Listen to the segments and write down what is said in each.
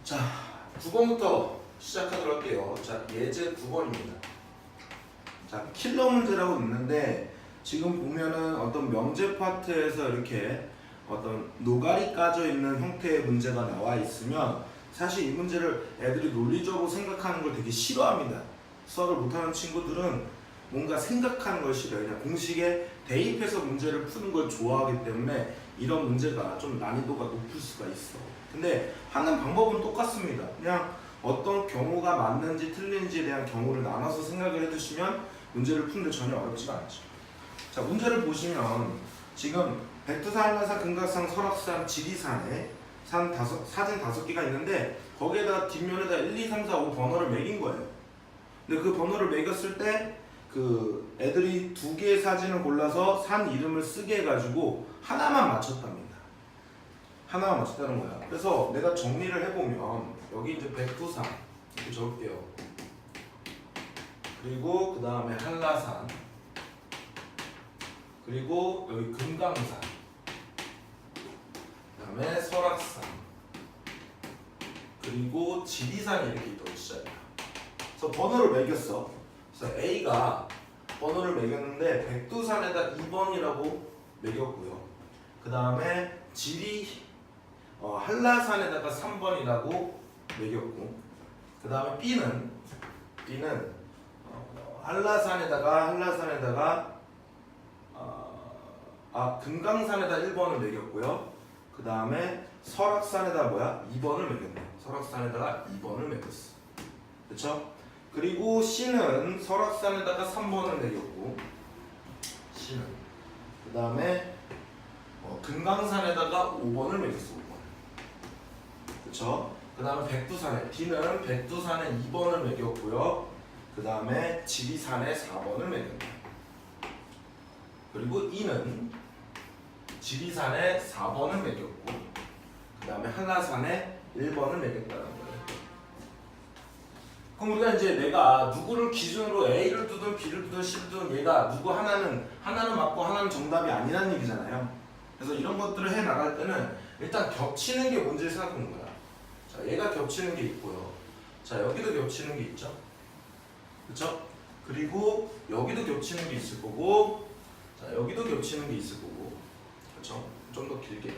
자, 9번부터 시작하도록 할게요. 자, 예제 9번입니다. 자, 킬러 문제라고 있는데 지금 보면은 어떤 명제 파트에서 이렇게 어떤 노가리 까져 있는 형태의 문제가 나와 있으면 사실 이 문제를 애들이 논리적으로 생각하는 걸 되게 싫어합니다. 수학을 못하는 친구들은 뭔가 생각하는 걸 싫어해요. 그냥 공식에 대입해서 문제를 푸는 걸 좋아하기 때문에 이런 문제가 좀 난이도가 높을 수가 있어. 근데 하는 방법은 똑같습니다. 그냥 어떤 경우가 맞는지 틀린지에 대한 경우를 나눠서 생각을 해두시면 문제를 푸는데 전혀 어렵지가 않죠. 자, 문제를 보시면 지금 백두산, 한라산, 금강산, 설악산, 지리산에 사진 5개가 있는데 거기에다 뒷면에다 1, 2, 3, 4, 5 번호를 매긴 거예요. 근데 그 번호를 매겼을 때 그 애들이 2개의 사진을 골라서 산 이름을 쓰게 해가지고 하나만 맞췄답니다. 하나만 맞췄다는 거야. 그래서 내가 정리를 해보면 여기 이제 백두산 이렇게 적을게요. 그리고 그 다음에 한라산, 그리고 여기 금강산, 그 다음에 설악산, 그리고 지리산이 이렇게 있다고 시작이야. 그래서 번호를 매겼어. 그래서 A가 번호를 매겼는데 백두산에다 2번이라고 매겼고요. 그 다음에 한라산에다가 3번이라고 매겼고, 그 다음에 B는 금강산에다가 금강산에다 1번을 매겼고요. 그 다음에 설악산에다 2번을 매겼네요. 설악산에다가 2번을 매겼어. 그렇죠? 그리고 C는 설악산에다가 3번을 매겼고, C는 그 다음에 금강산에다가 5번을 매겼어. 5번. 그렇죠? 그 다음에 D는 백두산에 2번을 매겼고요. 그 다음에 지리산에 4번을 매겼네요. 그리고 E는 지리산에 4번을 매겼고, 그 다음에 한라산에 1번을 매겼다는 거예요. 그럼 우리가 이제 내가 누구를 기준으로 A를 두든 B를 두든 C를 두든 얘가 누구 하나는 맞고 하나는 정답이 아니라는 얘기잖아요. 그래서 이런 것들을 해 나갈 때는 일단 겹치는 게 뭔지를 생각하는 거야. 자, 얘가 겹치는 게 있고요. 자, 여기도 겹치는 게 있죠. 그렇죠? 그리고 여기도 겹치는 게 있을 거고, 자, 여기도 겹치는 게 있을 거고, 그렇죠? 좀 더 길게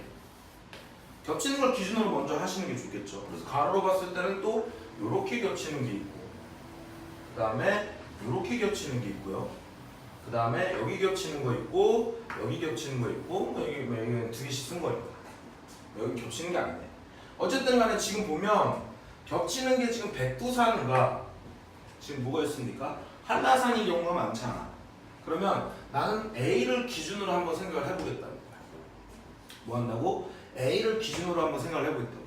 겹치는 걸 기준으로 먼저 하시는 게 좋겠죠. 그래서 가로로 봤을 때는 또 이렇게 겹치는 게 있고, 그 다음에 이렇게 겹치는 게 있고요. 그 다음에 여기 겹치는 거 있고, 여기 겹치는 거 있고, 여기는 2개씩 쓴 거니까 여기 겹치는 게 아니네. 어쨌든 간에 지금 보면 겹치는 게 지금 백두산과 지금 뭐가 있습니까? 한라산이 경우가 많잖아. 그러면 나는 A를 기준으로 한번 생각을 해보겠다는 거야. 뭐 한다고? A를 기준으로 한번 생각을 해보겠다고.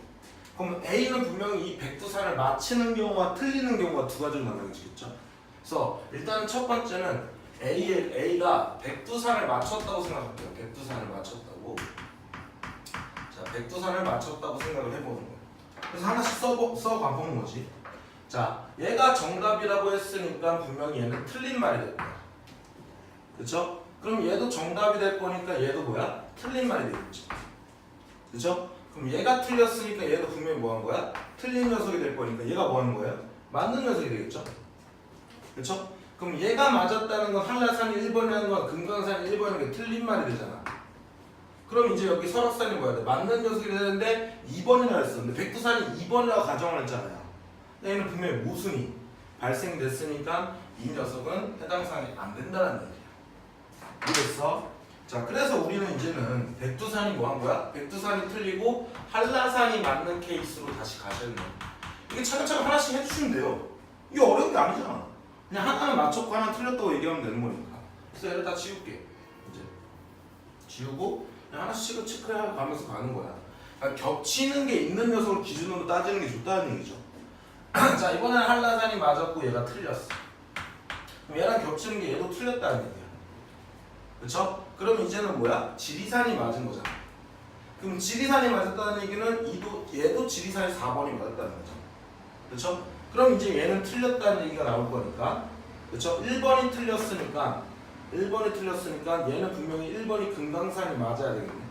그럼 A는 분명히 이 백두산을 맞히는 경우와 틀리는 경우가 2가지로 나눠지겠죠. 그래서 일단 첫 번째는 A가 백두산을 맞췄다고 생각할게요. 백두산을 맞췄다고. 자, 백두산을 맞췄다고 생각을 해보는 거예요. 그래서 하나씩 써봐보는 거지. 자, 얘가 정답이라고 했으니까 분명히 얘는 틀린 말이 될 거야. 그쵸? 그럼 얘도 정답이 될 거니까 얘도 틀린 말이 되겠지. 그쵸? 그럼 얘가 틀렸으니까 얘도 분명히 뭐 한 거야? 틀린 녀석이 될 거니까 얘가 뭐 하는 거예요? 맞는 녀석이 되겠죠? 그쵸? 그럼 얘가 맞았다는 건 한라산이 1번이라는 건 금강산이 1번이라는 게 틀린 말이 되잖아. 그럼 이제 여기 설악산이 뭐야 돼? 맞는 녀석이 되는데 2번이라 했었는데 백두산이 2번이라고 가정을 했잖아요. 얘는 분명히 모순이 발생됐으니까 이 녀석은 해당 사항이 안 된다는 얘기야. 이랬어? 자, 그래서 우리는 이제는 백두산이 뭐 한 거야? 백두산이 틀리고 한라산이 맞는 케이스로 다시 가셔야 돼요. 이게 차근차근 하나씩 해주시면 돼요. 이게 어려운 게 아니잖아. 그냥 하나는 맞췄고 하나는 틀렸다고 얘기하면 되는 거니까. 그래서 얘를 다 지울게. 이제 지우고 그냥 하나씩 체크해 가면서 가는 거야. 그러니까 겹치는 게 있는 녀석을 기준으로 따지는 게 좋다는 얘기죠. 자, 이번에는 한라산이 맞았고 얘가 틀렸어. 그럼 얘랑 겹치는 게 얘도 틀렸다는 얘기야. 그쵸? 그럼 이제는 뭐야? 지리산이 맞은 거잖아. 그럼 지리산이 맞았다는 얘기는 얘도 지리산이 4번이 맞았다는 거죠. 그쵸? 그럼 이제 얘는 틀렸다는 얘기가 나올 거니까, 그쵸? 1번이 틀렸으니까 얘는 분명히 1번이 금강산이 맞아야 되겠네.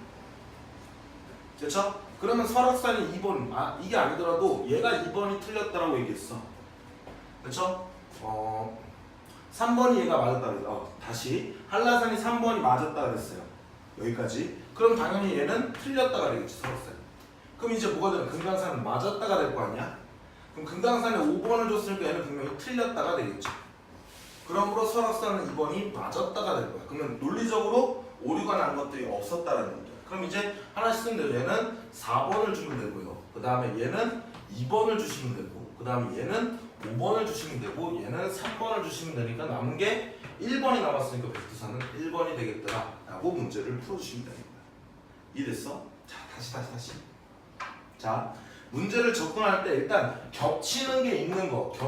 그쵸? 그러면 설악산이 2번, 이게 아니더라도 얘가 2번이 틀렸다라고 얘기했어. 그쵸? 3번이 얘가 맞았다 그랬어. 다시 한라산이 3번이 맞았다 그랬어요. 여기까지. 그럼 당연히 얘는 틀렸다가 되겠지, 설악산. 그럼 이제 뭐가 되나? 금강산은 맞았다가 될 거 아니야? 그럼 금강산에 5번을 줬으니까 얘는 분명히 틀렸다가 되겠죠. 그러므로 설악산은 2번이 맞았다가 될 거야. 그러면 논리적으로 오류가 난 것들이 없었다라는 얘기야. 그럼 이제 하나씩 쓰면 돼요. 얘는 4번을 주면 되고요. 그 다음에 얘는 2번을 주시면 되고, 그 다음에 얘는 5번을 주시면 되고, 얘는 3번을 주시면 되니까 남은 게 1번이 남았으니까 백두산은 1번이 되겠더라 라고 문제를 풀어주시면 되는 거야. 이해됐어? 자, 다시. 자, 문제를 접근할 때 일단 겹치는 게 있는 거를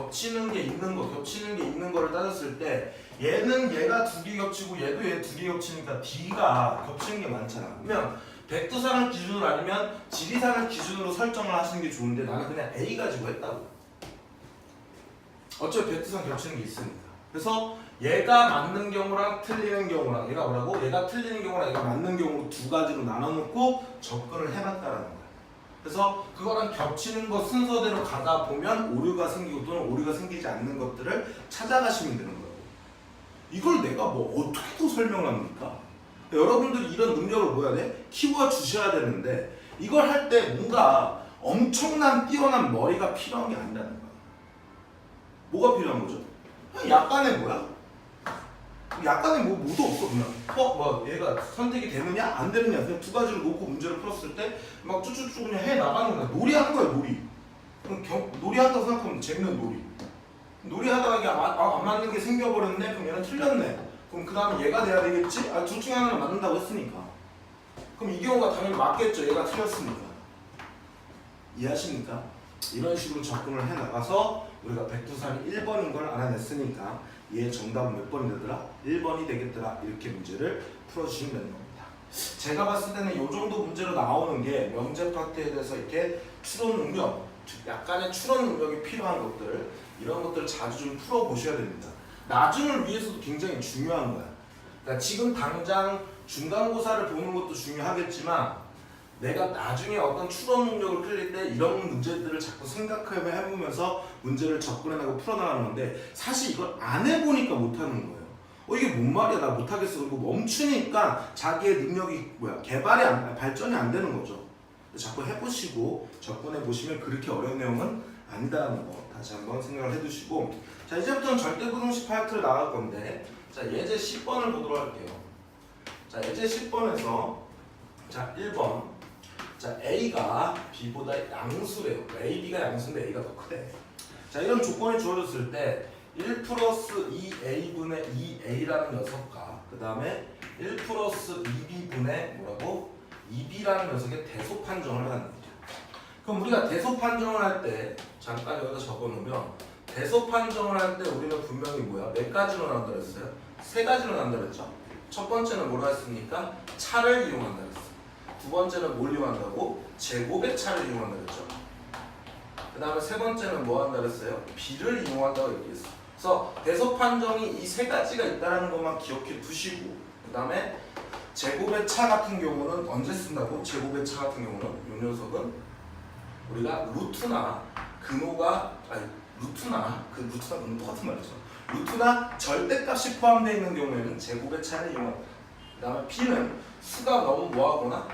따졌을 때 얘는 얘가 두 개 겹치고 얘도 얘 두 개 겹치니까 D가 겹치는 게 많잖아. 그러면 백두산을 기준으로 아니면 지리산을 기준으로 설정을 하시는 게 좋은데 나는 그냥 A 가지고 했다고. 어차피 백두산 겹치는 게 있으니까. 그래서 얘가 맞는 경우랑 틀리는 경우랑 얘가 뭐라고? 얘가 틀리는 경우랑 얘가 맞는 경우로 두 가지로 나눠놓고 접근을 해봤다라는 거야. 그래서 그거랑 겹치는 거 순서대로 가다 보면 오류가 생기고 또는 오류가 생기지 않는 것들을 찾아가시면 되는 거예요. 이걸 내가 뭐 어떻게 또 설명을 합니까? 여러분들이 이런 능력을 뭐 해야 돼? 키워 주셔야 되는데 이걸 할 때 뭔가 엄청난 뛰어난 머리가 필요한 게 아니라는 거야. 뭐가 필요한 거죠? 그냥 약간의 뭐야? 약간의 뭐도 없어. 그냥 얘가 선택이 되느냐 안 되느냐 그냥 두 가지를 놓고 문제를 풀었을 때 막 쭉쭉쭉 그냥 해 나가는 거야. 놀이하는 거야, 놀이. 놀이한다고 생각하면 재밌는 놀이. 놀이하다가 이게 안 맞는 게 생겨버렸네. 그럼 얘는 틀렸네. 그럼 그 다음에 얘가 돼야 되겠지? 둘 중에 하나는 맞는다고 했으니까. 그럼 이 경우가 당연히 맞겠죠. 얘가 틀렸으니까. 이해하십니까? 이런 식으로 접근을 해 나가서 우리가 백두산이 1번인 걸 알아냈으니까 얘의 정답은 몇 번이 되더라? 1번이 되겠더라. 이렇게 문제를 풀어주시면 되는 겁니다. 제가 봤을 때는 이 정도 문제로 나오는 게 명제 파트에 대해서 이렇게 추론 능력, 약간의 추론 능력이 필요한 것들, 이런 것들을 자주 좀 풀어보셔야 됩니다. 나중을 위해서도 굉장히 중요한 거야. 그러니까 지금 당장 중간고사를 보는 것도 중요하겠지만 내가 나중에 어떤 추론 능력을 끌릴 때 이런 문제들을 자꾸 생각해보면서 문제를 접근해나가고 풀어나가는 건데 사실 이걸 안 해보니까 못하는 거예요. 이게 뭔 말이야, 나 못하겠어. 그리고 멈추니까 자기의 능력이 발전이 안 되는 거죠. 자꾸 해보시고 접근해보시면 그렇게 어려운 내용은 아니다라는 거 다시 한번 생각을 해두시고, 자 이제부터는 절대부등식 파트를 나갈 건데, 자 예제 10번을 보도록 할게요. 자 예제 10번에서 자 1번, 자 A가 B보다 양수래요. A, B가 양수인데 A가 더 크대. 자 이런 조건이 주어졌을 때 1 플러스 2A분의 2A라는 녀석과 그 다음에 1 플러스 2B분의 뭐라고? 2B라는 녀석의 대소 판정을 하는 거죠. 그럼 우리가 대소 판정을 할 때 잠깐 여기다 적어놓으면 대소 판정을 할 때 우리는 분명히 뭐야? 몇 가지로 나온다 그랬어요? 세 가지로 나온다 그랬죠? 첫 번째는 뭐라 했습니까? 차를 이용한다 그랬어. 두 번째는 뭘 이용한다고? 제곱의 차를 이용한다 그랬죠. 그 다음에 세 번째는 뭐 한다 그랬어요? B를 이용한다고 얘기했어. 그래서 대소 판정이 이 세 가지가 있다는 것만 기억해 두시고, 그 다음에 제곱의 차 같은 경우는 언제 쓴다고? 제곱의 차 같은 경우는 이 녀석은 우리가 루트나 근호가 루트나 그는 똑같은 말이죠. 루트나 절대값이 포함되어 있는 경우에는 제곱의 차를 이용한다. 그 다음에 B는 수가 너무 뭐하거나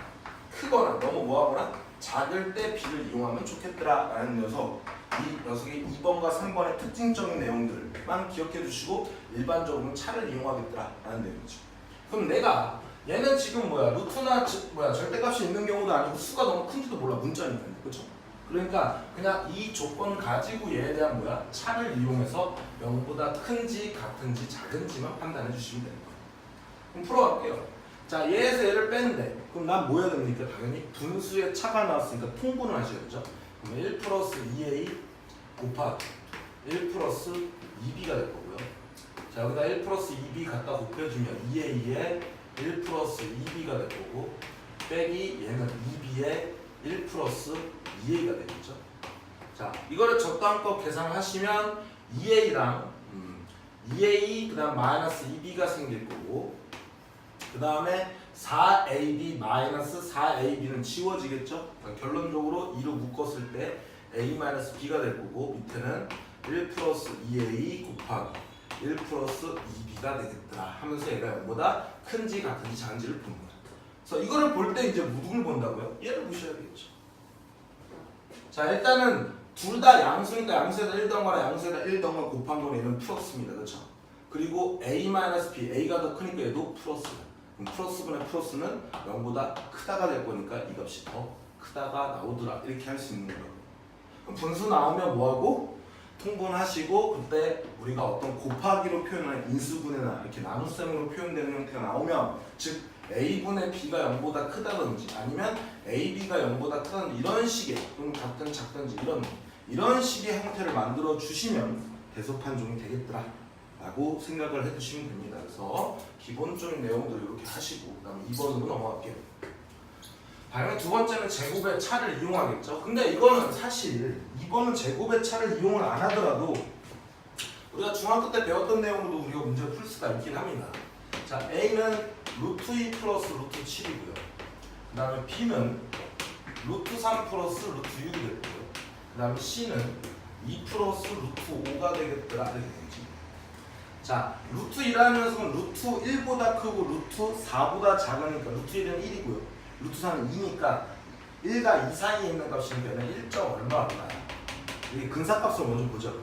크거나 너무 뭐하거나 작을 때 B를 이용하면 좋겠더라 라는 녀석, 이 녀석의 2번과 3번의 특징적인 내용들만 기억해 두시고 일반적으로는 차를 이용하겠더라 라는 내용이죠. 그럼 내가 얘는 지금 루트나 절대값이 있는 경우도 아니고 수가 너무 큰지도 몰라. 문자니까요. 그렇죠? 그러니까 그냥 이 조건 가지고 얘에 대한 차를 이용해서 0보다 큰지 같은지 작은지만 판단해 주시면 되는 거예요. 그럼 풀어갈게요. 자, 얘에서 얘를 빼는데 그럼 난 뭐 해야 됩니까? 당연히 분수의 차가 나왔으니까 통분을 하셔야죠. 그럼 1 플러스 2a 곱하기 1 플러스 2b가 될 거고요. 자, 여기다 1 플러스 2b 갖다 곱해주면 2a에 1 플러스 2b가 될 거고, 빼기 얘는 2b에 1 플러스 2a가 되겠죠. 자, 이거를 적당껏 계산하시면 2a랑 2a 그 다음 마이너스 2b가 생길 거고, 그 다음에 4ab 마이너스 4ab는 지워지겠죠? 그러니까 결론적으로 2로 묶었을 때 a 마이너스 b가 될 거고 밑에는 1 플러스 2a 곱하기 1 플러스 2b가 되겠더라 하면서 얘가 0보다 큰지 같은지 작은지를 보는 거야. 그래서 이거를 볼 때 이제 누굴 본다고요? 얘를 보셔야겠죠. 자 일단은 둘 다 양수니까 양수에다 1덩어라 양수에다 1덩어 곱한 거는 얘는 플러스입니다. 그렇죠? 그리고 a-b, a가 더 크니까 얘도 플러스야. 그럼 플러스분의 플러스는 0보다 크다가 될 거니까 이 값이 더 크다가 나오더라 이렇게 할 수 있는 거라고. 그럼 분수 나오면 뭐하고? 통분하시고 그때 우리가 어떤 곱하기로 표현하는 인수분해나 이렇게 나눗셈으로 표현되는 형태가 나오면 즉 a분의 b가 0보다 크다든지 아니면 ab가 0보다 크다든지 이런 식의 또는 같든 작든지 이런 식의 형태를 만들어 주시면 대소판종이 되겠더라 라고 생각을 해주시면 됩니다. 그래서 기본적인 내용들 이렇게 하시고 그 다음에 2번으로 넘어갈게요. 당연히 두 번째는 제곱의 차를 이용하겠죠. 근데 이거는 사실 2번은 제곱의 차를 이용을 안 하더라도 우리가 중학교 때 배웠던 내용으로도 우리가 문제를 풀 수가 있긴 합니다. 자 A는 루트 2 플러스 루트 7이고요. 그 다음에 B는 루트 3 플러스 루트 6이 되고요. 그 다음에 C는 2 플러스 루트 5가 되겠더라 이렇게 되지. 자 루트 2라는 녀석은 루트 1보다 크고 루트 4보다 작으니까 루트 1은 1이고요. 루트 4는 2니까 1과 2 사이에 있는 값이니까 얘는 1점 얼마나 이게 근사값을 먼저 보자고.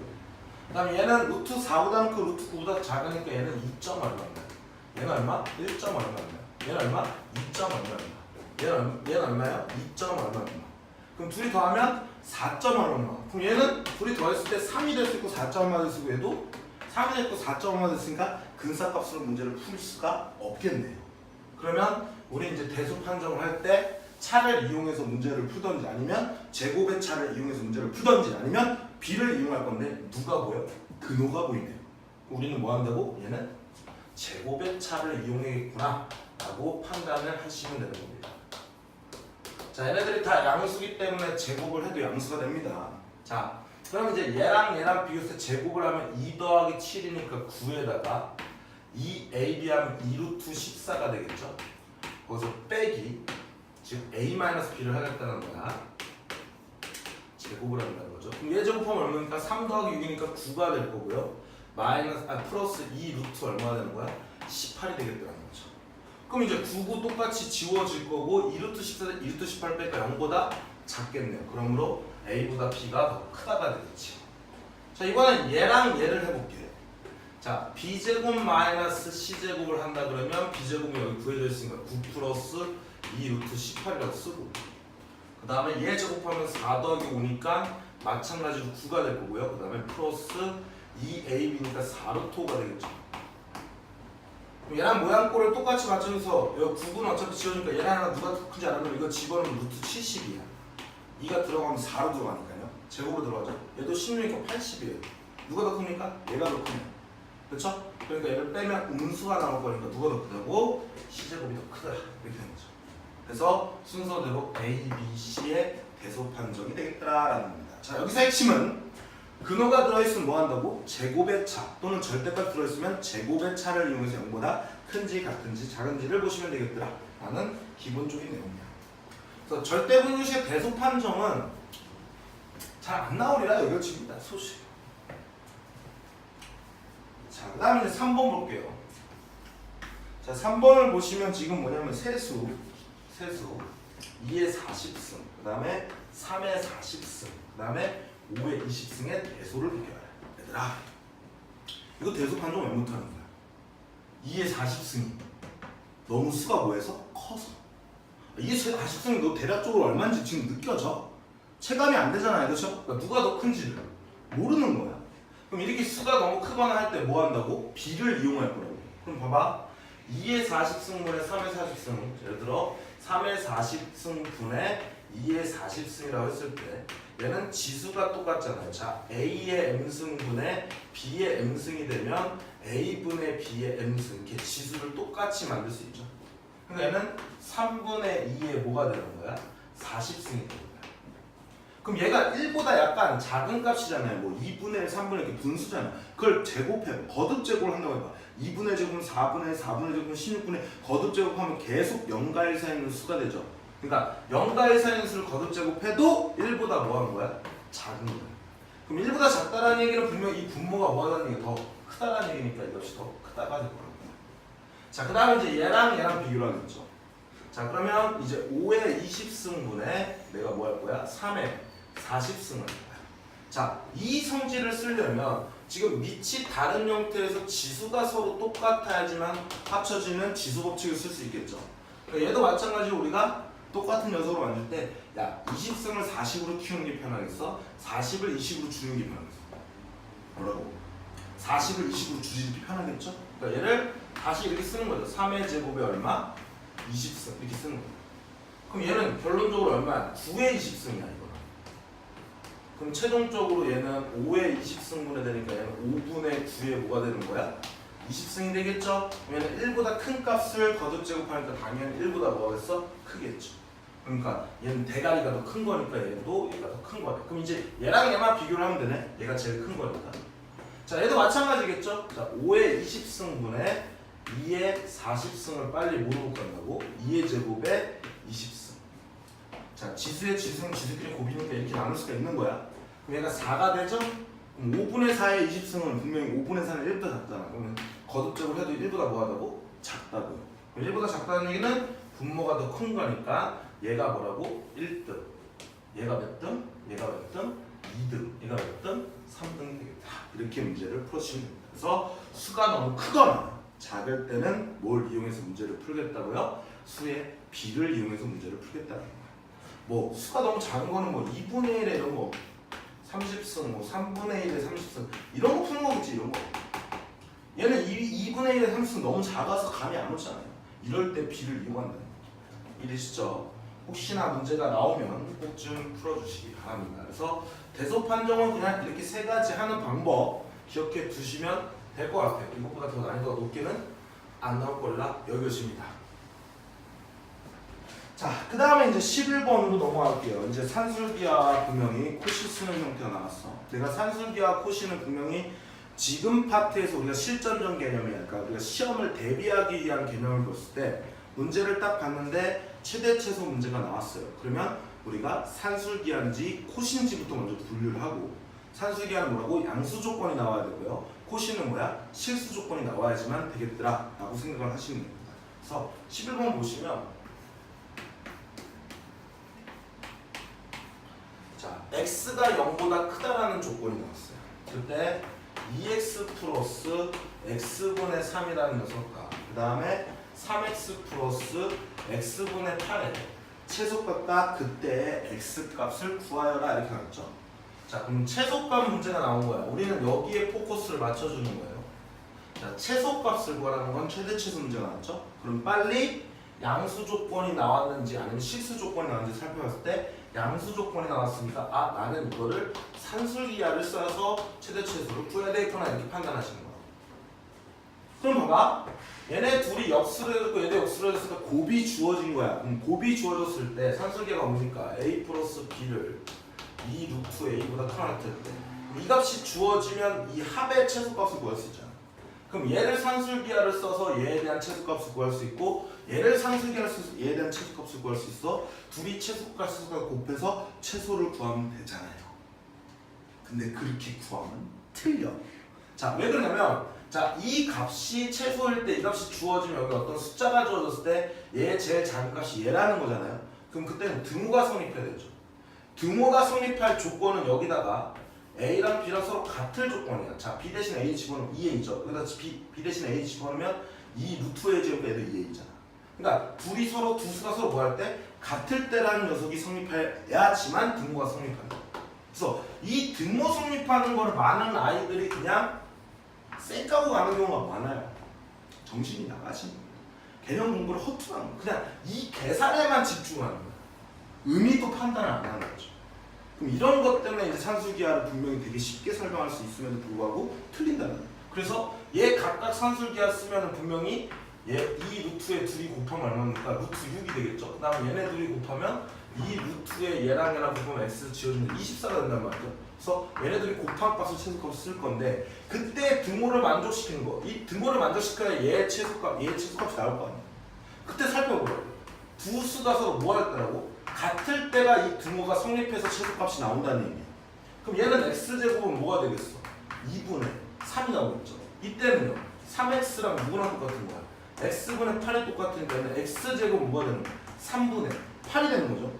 그 다음에 얘는 루트 4보다 크고 루트 9보다 작으니까 얘는 2점 얼마나. 얘는 얼마? 1점 얼마나. 얘는 얼마? 2점 얼마나. 얘는 얼마야? 2점 얼마나. 그럼 둘이 더하면 4점 얼마나. 그럼 얘는 둘이 더했을 때 3이 될 수 있고 4점 얼마나 될 수 있고 얘도 3이 됐고 4점 얼마나 됐으니까 근사값으로 문제를 풀 수가 없겠네요. 그러면 우리 이제 대수 판정을 할 때 차를 이용해서 문제를 풀던지 아니면 제곱의 차를 이용해서 문제를 풀던지 아니면 b를 이용할 건데 누가 보여? 근호가 보이네요. 우리는 뭐 한다고? 얘는 제곱의 차를 이용해야겠구나 라고 판단을 하시면 되는 겁니다. 자 얘네들이 다 양수기 때문에 제곱을 해도 양수가 됩니다. 자 그럼 이제 얘랑 비교해서 제곱을 하면 2 더하기 7이니까 9에다가 2ab 하면 2루트 14가 되겠죠. 거기서 빼기 즉 a-b를 하겠다는 거야. 제곱을 한다는 거죠. 그럼 얘 제곱하면 얼마니까 3 더하기 6이니까 9가 될 거고요. 플러스 2 루트 얼마가 되는 거야? 18이 되겠다는 거죠. 그럼 이제 9고 똑같이 지워질 거고 2루트 14대 2루트 18 빼니까 0보다 작겠네요. 그러므로 a보다 b가 더 크다가 되겠지. 자 이번엔 얘랑 얘를 해볼게요. 자 b제곱 마이너스 c제곱을 한다 그러면 b제곱이 여기 구해져 있으니까 9 플러스 2 루트 18이라고 쓰고 그 다음에 얘 제곱하면 4 더하기 5니까 마찬가지로 9가 될 거고요. 그 다음에 플러스 2ab니까 4루트 5가 되겠죠. 그럼 얘랑 모양꼴을 똑같이 맞추면서 여기 9는 어차피 지워지니까 얘랑 하나 누가 더 큰지 알아보면 이거 집어넣으면 루트 70이야. 2가 들어가면 4로 들어가니까요. 제곱으로 들어가죠. 얘도 16이니까 80이에요. 누가 더 큽니까? 얘가 더 크네요. 그렇죠? 그러니까 얘를 빼면 음수가 나올 거니까 누가 더 크다고? C제곱이 더 크다. 이렇게 되는 거죠. 그래서 순서대로 A, B, C의 대소 판정이 되겠다라는 겁니다. 자 여기서 핵심은 근호가 들어있으면 뭐 한다고? 제곱의 차 또는 절대값 들어있으면 제곱의 차를 이용해서 0보다 큰지 같은지 작은지를 보시면 되겠더라 라는 기본적인 내용이야. 그래서 절대분유식의 대소 판정은 잘 안 나오리라 여겨집니다. 소식. 자, 그 다음에 이제 3번 볼게요. 자, 3번을 보시면 지금 뭐냐면 세수 2의 40승, 그 다음에 3의 40승, 그 다음에 5의 20승의 대소를 비교하라. 얘들아, 이거 대소 판정 왜 못하는 거야? 2의 40승이 너무 수가 뭐해서? 커서. 2의 40승이 너 대략적으로 얼마인지 지금 느껴져? 체감이 안 되잖아요, 그렇죠? 그러니까 누가 더 큰지를 모르는 거야. 그럼 이렇게 수가 너무 크거나 할 때 뭐 한다고? b를 이용할 거라고. 그럼 봐봐. 2의 40승분의 3의 40승. 예를 들어 3의 40승분의 2의 40승이라고 했을 때 얘는 지수가 똑같잖아요. 자, a의 m승분의 b의 m승이 되면 a분의 b의 m승 이렇게 지수를 똑같이 만들 수 있죠. 그러니까 얘는 3분의 2의 뭐가 되는 거야? 40승이 되는 거야. 그럼 얘가 1보다 약간 작은 값이잖아요. 뭐 2분의 1, 3분의 1 이렇게 분수잖아요. 그걸 제곱해. 거듭 제곱을 한다고 해봐. 2분의 1 제곱은 4분의 1, 4분의 1 제곱은 16분의 1. 거듭 제곱하면 계속 0과 1 사이에 있는 수가 되죠. 그러니까 0과 1 사이에 있는 수를 거듭 제곱해도 1보다 뭐 하는 거야? 작은 거야. 그럼 1보다 작다라는 얘기는 분명 이 분모가 뭐 하다는 얘기 더 크다라는 얘기니까 이것이 더 크다가 될 거라고. 자, 그 다음에 이제 얘랑 비교를 하겠죠. 자, 그러면 이제 5의 20승분에 내가 뭐 할 거야? 3의 40승을 할 거야. 자, 이 성질을 쓰려면 지금 밑이 다른 형태에서 지수가 서로 똑같아야지만 합쳐지는 지수 법칙을 쓸 수 있겠죠. 그러니까 얘도 마찬가지로 우리가 똑같은 녀석으로 만들 때 야, 20승을 40으로 키우는 게 편하겠어? 40을 20으로 줄이는 게 편하겠어? 뭐라고? 40을 20으로 줄이는 게 편하겠죠? 그러니까 얘를 다시 이렇게 쓰는 거죠. 3의 제곱에 얼마? 20승 이렇게 쓰는 거예요. 그럼 얘는 결론적으로 얼마야? 9의 20승이야 이거는. 그럼 최종적으로 얘는 5의 20승분에 되니까 얘는 5분의 9에 뭐가 되는 거야? 20승이 되겠죠? 얘는 1보다 큰 값을 거듭 제곱하니까 당연히 1보다 뭐가 됐어? 크겠죠. 그러니까 얘는 대가리가 더 큰 거니까 얘도 얘가 더 큰 거야. 그럼 이제 얘랑 얘만 비교를 하면 되네. 얘가 제일 큰 거니까. 자, 얘도 마찬가지겠죠? 자, 5의 20승분에 2의 40승을 빨리 모르고 간다고? 2의 제곱에 20승. 자, 지수의 지수는 지수끼리 곱이니까 이렇게 나눌 수가 있는 거야. 그럼 얘가 4가 되죠? 그럼 5분의 4의 20승은 분명히 5분의 4는 1보다 작잖아. 그러면 거듭적으로 해도 1보다 뭐하다고? 작다고요. 1보다 작다는 얘기는 분모가 더 큰 거니까 얘가 뭐라고? 1등. 얘가 몇 등? 얘가 몇 등? 2등. 얘가 몇 등? 3등이 되겠다. 이렇게 문제를 풀어주시면 됩니다. 그래서 수가 너무 크거나 작을 때는 뭘 이용해서 문제를 풀겠다고요? 수의 비를 이용해서 문제를 풀겠다는 거예요. 뭐 수가 너무 작은 거는 뭐 2분의 1에 이런 거 30승, 뭐 3분의 1에 30승 이런 거 푸는 거겠지. 이런 거. 얘는 2분의 1에 30승 너무 작아서 감이 안 오잖아요. 이럴 때 비를 이용한다는 거예요. 이해되시죠? 혹시나 문제가 나오면 꼭 좀 풀어주시기 바랍니다. 그래서 대소 판정은 그냥 이렇게 세 가지 하는 방법 기억해 두시면 될 것 같아요. 이것보다 더 난이도가 높게는 안 나올 걸라 여겨집니다. 자, 그 다음에 이제 11번으로 넘어갈게요. 이제 산술기와 분명히 코시 쓰는 형태가 나왔어. 내가 산술기와 코시는 분명히 지금 파트에서 우리가 실전적 개념이야. 그러니까 우리가 시험을 대비하기 위한 개념을 봤을 때 문제를 딱 봤는데 최대 최소 문제가 나왔어요. 그러면 우리가 산술기한지 코시인지부터 먼저 분류를 하고, 산술기한은 뭐라고? 양수 조건이 나와야 되고요. 코시는 뭐야? 실수 조건이 나와야지만 되겠더라 라고 생각을 하시면 됩니다. 그래서 11번 보시면 자, x가 0보다 크다라는 조건이 나왔어요. 그때 2x 플러스 x분의 3이라는 녀석과 그 다음에 3x 플러스 x분의 8의 최소값과 그때의 x값을 구하여라 이렇게 나왔죠. 자, 그럼 최소값 문제가 나온 거야. 우리는 여기에 포커스를 맞춰주는 거예요. 자, 최소값을 구하라는 건 최대 최소 문제가 나왔죠. 그럼 빨리 양수 조건이 나왔는지 아니면 실수 조건이 나왔는지 살펴봤을 때 양수 조건이 나왔으니까 아, 나는 이거를 산술기하를 써서 최대 최소를 구해야 되겠구나 이렇게 판단하시는 거예요. 그럼 봐봐. 얘네 둘이 역수를 해줬고 얘네 역수를 해줬으니까 곱이 주어진 거야. 그럼 곱이 주어졌을 때 산술기가 뭡니까? a 플러스 b를 2 루트 a보다 크거나 같을 때 이 값이 주어지면 이 합의 최소값을 구할 수 있잖아. 그럼 얘를 산술기하를 써서 얘에 대한 최소값을 구할 수 있고 얘를 산술기하를 써서 얘에 대한 최소값을 구할 수 있어. 둘이 최소값을 곱해서 최소를 구하면 되잖아요. 근데 그렇게 구하면 틀려. 자, 왜 그러냐면 자, 이 값이 최소일 때 이 값이 주어지면 여기 어떤 숫자가 주어졌을 때 얘 제일 작은 값이 얘라는 거잖아요. 그럼 그때는 등호가 성립해야 되죠. 등호가 성립할 조건은 여기다가 A랑 B랑 서로 같을 조건이야. 자, B 대신 A 집어넣으면 2A죠. 여기다 B 대신 A 집어넣으면 2 루트 A 제곱해도 2A잖아. 그러니까 둘이 서로 두 수가 서로 뭐 할 때 같을 때라는 녀석이 성립해야지만 등호가 성립한다. 그래서 이 등호 성립하는 거를 많은 아이들이 그냥 쌩 까고 가는 경우가 많아요. 정신이 나가시는 거예요. 개념 공부를 허투루 하는 거예요. 그냥 이 계산에만 집중하는 거예요. 의미도 판단을 안 하는 거죠. 그럼 이런 것 때문에 이제 산술기하를 분명히 되게 쉽게 설명할 수 있음에도 불구하고 틀린다는 거예요. 그래서 얘 각각 산술기하 쓰면 분명히 얘 이 루트에 둘이 곱하면 얼마입니까? 루트 6이 되겠죠. 그 다음에 얘네 둘이 곱하면 이 루트에 얘랑 곱하면 x 지워주면 24가 된단 말이죠. 그래서 얘네들이 곱한 값을 최소값을 쓸 건데 그때 등호를 만족시키는 거. 이 등호를 만족시켜야 얘 최소값이 나올 거 아니야. 그때 살펴보라고. 두 수가 서로 뭐 할 때라고? 같을 때가 이 등호가 성립해서 최소값이 나온다는 얘기야. 그럼 얘는 x제곱은 뭐가 되겠어? 2분의 3이 나오겠죠. 이때는요. 3x랑 누구랑 똑같은 거야? x분의 8이 똑같으니까 얘는 x제곱은 뭐가 되는 거야? 3분의 8이 되는 거죠.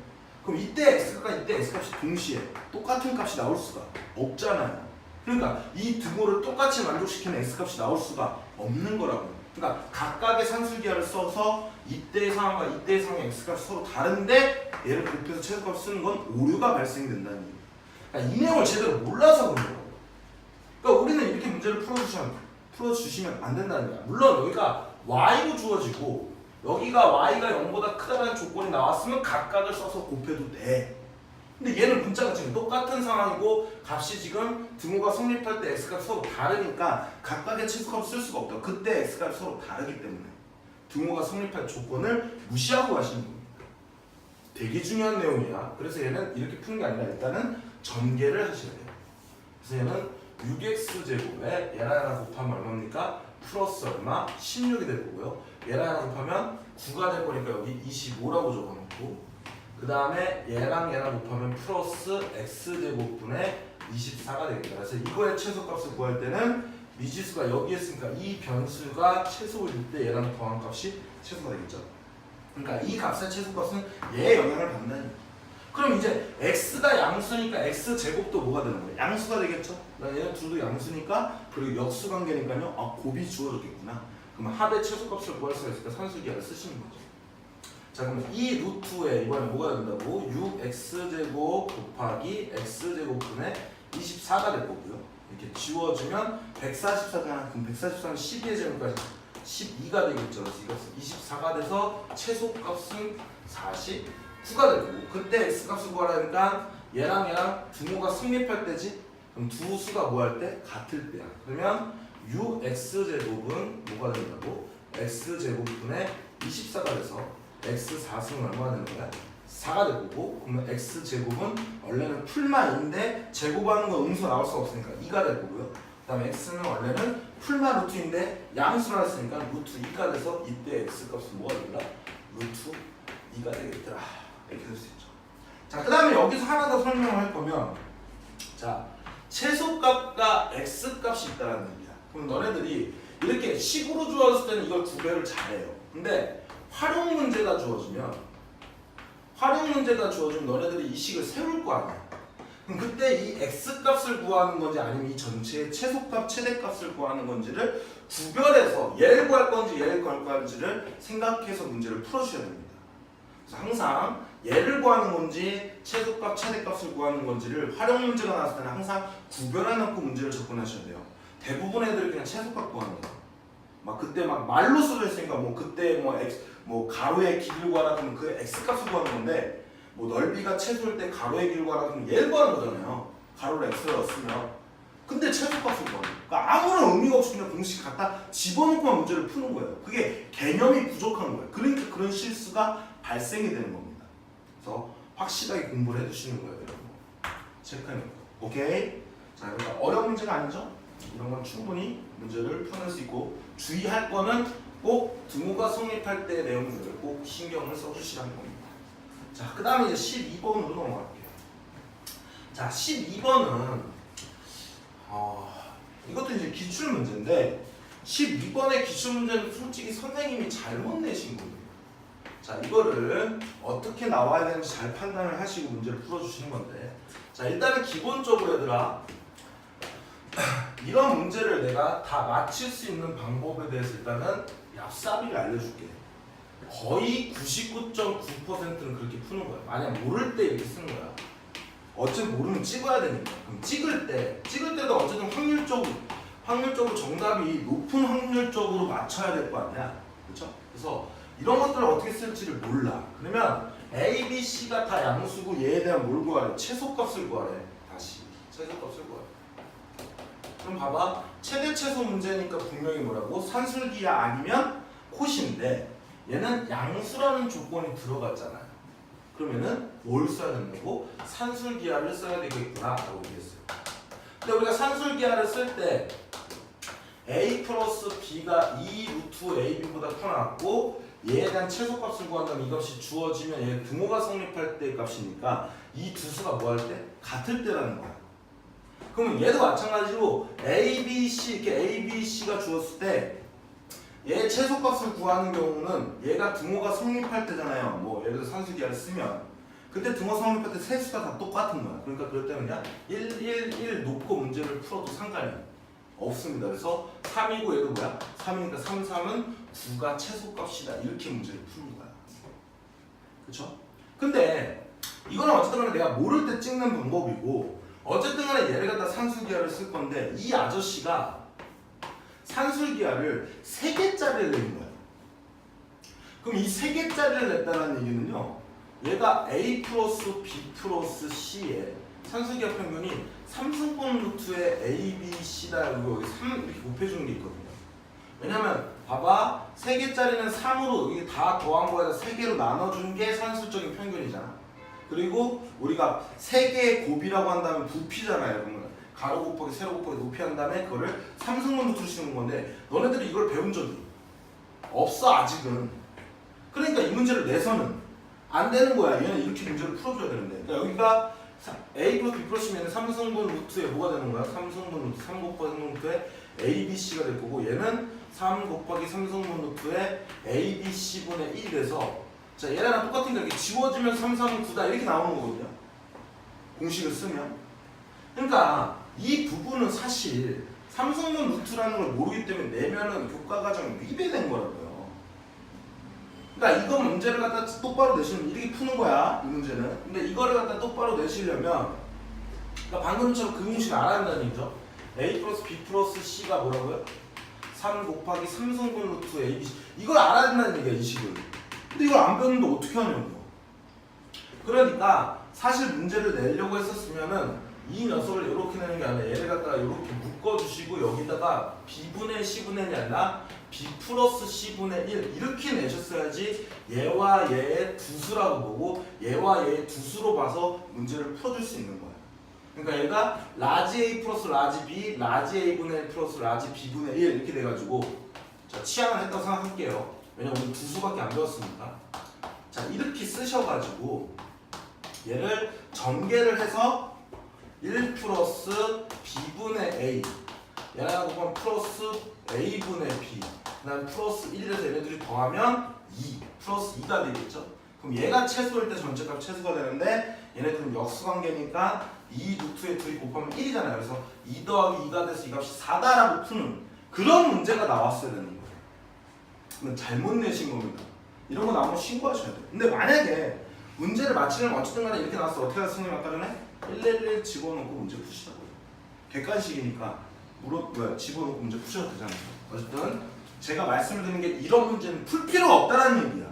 그럼 이때 x값과 이때 x값이 동시에 똑같은 값이 나올 수가 없잖아요. 그러니까 이 등호를 똑같이 만족시키는 x값이 나올 수가 없는 거라고요. 그러니까 각각의 산술기하를 써서 이때의 상황과 이때의 상황의 x값이 서로 다른데 얘를 곱해서 최소값을 쓰는 건 오류가 발생된다는 얘기예요. 그러니까 이 내용을 제대로 몰라서 그런 거예요. 그러니까 우리는 이렇게 문제를 풀어주시면 안 된다는 거야. 물론 여기가 y로 주어지고 여기가 y가 0보다 크다는 조건이 나왔으면 각각을 써서 곱해도 돼. 근데 얘는 문자가 지금 똑같은 상황이고 값이 지금 등호가 성립할 때 x값이 서로 다르니까 각각의 최소값을 쓸 수가 없다. 그때 x값이 서로 다르기 때문에 등호가 성립할 조건을 무시하고 가시는 겁니다. 되게 중요한 내용이야. 그래서 얘는 이렇게 푸는 게 아니라 일단은 전개를 하셔야 돼요. 그래서 얘는 6x제곱에 얘랑 곱하면 얼마입니까? 플러스 얼마? 16이 될 거고요. 얘랑 곱하면 9가 될 거니까 여기 25라고 적어놓고 그 다음에 얘랑 곱하면 플러스 x제곱분의 24가 되겠다. 그래서 이거의 최소값을 구할 때는 미지수가 여기에 있으니까 이 변수가 최소일 때 얘랑 더한 값이 최소가 되겠죠. 그러니까 이 값의 최소값은 얘의 영향을 받는. 그럼 이제 x가 양수니까 x제곱도 뭐가 되는 거예요? 양수가 되겠죠? 얘는 둘도 양수니까 그리고 역수 관계니까요. 아, 곱이 주어졌겠구나. 그러면 합의 최소값을 구할 수가 있으니까 산술기하를 쓰시는 거죠. 자, 그러면 이 루트에 이번에 뭐가 된다고? 6x제곱 곱하기 x제곱분의 24가 될 거고요. 이렇게 지워주면 144잖아. 그럼 144는 12의 제곱까지 12가 되겠죠. 그래서 이거 24가 돼서 최소값은 49가 될 거고 그때 x값을 구하라니까 얘랑 등호가 성립할 때지? 그럼 두 수가 뭐 할 때? 같을 때야. 그러면 6x제곱은 뭐가 된다고? x제곱분의 24가 돼서 x4승은 얼마나 되는 거야? 4가 될 거고 그러면 x제곱은 원래는 풀만인데 제곱하는 건 음수 나올 수가 없으니까 2가 될 거고요. 그 다음에 x는 원래는 풀만 루트인데 양수라 했으니까 루트 2가 돼서 이때 x값은 뭐가 되더라? 루트 2가 되겠더라. 이렇게 될 수 있죠. 자, 그 다음에 여기서 하나 더 설명을 할 거면 자, 최소값과 x값이 있다는 얘기야. 그럼 너네들이 이렇게 식으로 주어졌을 때는 이걸 구별을 잘해요. 근데 활용 문제가 주어지면 너네들이 이 식을 세울 거 아니야. 그럼 그때 이 x값을 구하는 건지 아니면 이 전체의 최소값, 최대값을 구하는 건지를 구별해서 얘를 구할 건지 얘를 구할 건지를 생각해서 문제를 풀어주셔야 됩니다. 그래서 항상 얘를 구하는 건지 최소값, 최대값을 구하는 건지를 활용 문제가 나왔을 때는 항상 구별해놓고 문제를 접근하셔야 돼요. 대부분 애들이 그냥 최소값 구하는 거예요. 막 그때 막 말로 써져 있으니까 뭐 그때 뭐 가로의 길이를 구하라 그러면 그 x값을 구하는 건데 뭐 넓이가 최소일 때 가로의 길이를 구하라 그러면 얘를 구하는 거잖아요. 가로를 x를 넣었으면. 근데 최소값을 구하는 거예요. 그러니까 아무런 의미가 없이 그냥 공식 갖다 집어넣고만 문제를 푸는 거예요. 그게 개념이 부족한 거예요. 그러니까 그런 실수가 발생이 되는 겁니다. 그래서 확실하게 공부를 해주시는 거예요, 여러분. 체크해놓고. 오케이? 자, 그러니까 어려운 문제가 아니죠? 이런 건 충분히 문제를 풀어낼 수 있고 주의할 거는 꼭 등호가 성립할 때의 내용들을 꼭 신경을 써주시라는 겁니다. 자, 그 다음에 이제 12번으로 넘어갈게요. 자, 12번은 이것도 이제 기출 문제인데 12번의 기출 문제는 솔직히 선생님이 잘못 내신 거예요. 자, 이거를 어떻게 나와야 되는지 잘 판단을 하시고 문제를 풀어주시는 건데 자, 일단은 기본적으로 얘들아 이런 문제를 내가 다 맞힐 수 있는 방법에 대해서 일단은 얍삽하게 알려줄게. 거의 99.9%는 그렇게 푸는 거야. 만약 모를 때 이렇게 쓰는 거야. 어쨌든 모르면 찍어야 되니까. 그럼 찍을 때도 어쨌든 확률적으로 정답이 높은 확률적으로 맞춰야 될 거 아니야. 그렇죠? 그래서 이런 것들을 어떻게 쓸지를 몰라. 그러면 A, B, C가 다 양수고 얘에 대한 뭘 구하래? 최소값을 구하래. 다시 최소값을 구하래. 그럼 봐봐. 최대 최소 문제니까 분명히 뭐라고? 산술기야 아니면 콧인데 얘는 양수라는 조건이 들어갔잖아요. 그러면은 뭘 써야 된다고? 산술기하를 써야 되겠구나 라고 얘기했어요. 근데 우리가 산술기하를 쓸 때 a 플러스 b가 2 루트 ab보다 커나갔고 얘에 대한 최소값을 구한다면 이 값이 주어지면 얘 등호가 성립할 때 값이니까 이 두 수가 뭐 할 때? 같을 때라는 거야. 그러면 얘도 마찬가지로 a, b, c 이렇게 a, b, c가 주었을 때 얘 최소값을 구하는 경우는 얘가 등호가 성립할 때잖아요. 뭐 예를 들어 산술기하를 쓰면 그때 등호 성립할 때 세 수가 다 똑같은 거야. 그러니까 그럴 때는 그냥 1, 1, 1 놓고 문제를 풀어도 상관이 없습니다. 그래서 3이고 얘도 뭐야? 3이니까 3, 3은 9가 최소값이다. 이렇게 문제를 푸는 거야. 그쵸? 근데 이거는 어쨌든 간에 내가 모를 때 찍는 방법이고 어쨌든 간에 얘를 갖다 산술기하를 쓸 건데 이 아저씨가 산술기하를 3개짜리를 낸 거야. 그럼 이 3개짜리를 냈다는 얘기는요. 얘가 a 플러스 b 플러스 c의 산술기하 평균이 3승분 루트의 a, b, c다. 그리고 여기 3 이렇게 곱해주는 게 있거든요. 왜냐면 봐봐 3개짜리는 3으로 이게 다 더한 거에다 3개로 나눠준 게 산술적인 평균이잖아. 그리고 우리가 3개의 곱이라고 한다면 부피잖아요. 그러면 가로 곱하기 세로 곱하기 높이 한 다음에 그거를 3승분 루트로 씌우는 건데 너네들이 이걸 배운 적이 없어 아직은. 그러니까 이 문제를 내서는 안 되는 거야. 얘는 이렇게 문제를 풀어줘야 되는데. 그러니까 여기가 a 플러스 b 플러스면 3승분 루트에 뭐가 되는 거야? 3승분 루트, 3 곱하기 3승분 루트에 a, b, c가 될 거고 얘는 3 곱하기 3승분 루트에 a, b, c분의 1이 돼서 자 얘랑 똑같은 게 이렇게 지워지면 3, 3은 9다 이렇게 나오는 거거든요. 공식을 쓰면. 그러니까 이 부분은 사실 3승분 루트라는 걸 모르기 때문에 내면은 교과과정이 위배된 거라고요. 그러니까 이거 문제를 갖다 똑바로 내시면 이렇게 푸는 거야 이 문제는. 근데 이거를 갖다 똑바로 내시려면 그러니까 방금처럼 그 공식을 알아야 한다는 얘기죠. a 플러스 b 플러스 c가 뭐라고요? 3 곱하기 3승분 루트 a, b, c 이걸 알아야 된다는 얘기야 이 식을. 근데 이걸 안 배웠는데 어떻게 하냐고. 그러니까 사실 문제를 내려고 했었으면은 이 녀석을 이렇게 내는 게 아니라 얘를 갖다가 이렇게 묶어주시고 여기다가 b분의 c분의 1이 아니라 b 플러스 c분의 1 이렇게 내셨어야지 얘와 얘의 두 수라고 보고 얘와 얘의 두 수로 봐서 문제를 풀어줄 수 있는 거야. 그러니까 얘가 라지 a 플러스 라지 b 라지 a분의 1 플러스 라지 b분의 1 이렇게 돼가지고 자 치환을 했다고 생각할게요. 왜냐면 우리 두 수밖에 안 배웠으니까. 자 이렇게 쓰셔가지고 얘를 전개를 해서 1 플러스 b분의 a 얘랑 곱하면 플러스 a분의 b 그 다음 플러스 1이라서 얘네들이 더하면 2 플러스 2가 되겠죠. 그럼 얘가 최소일 때 전체값 최소가 되는데 얘네들은 역수관계니까 2 루트에 둘이 곱하면 1이잖아요. 그래서 2 더하기 2가 돼서 이 값이 4다라고 푸는 그런 문제가 나왔어야 되는 거예요. 그건 잘못 내신 겁니다. 이런 거 나오면 신고하셔야 돼요. 근데 만약에 문제를 맞히려면 어쨌든 간에 이렇게 나왔어. 어떻게 하세요 선생님 아까 전에? 111 집어넣고 문제 푸시라고요. 객관식이니까 집어넣고 문제 푸셔도 되잖아요. 어쨌든 제가 말씀을 드리는 게 이런 문제는 풀 필요가 없다는 얘기야.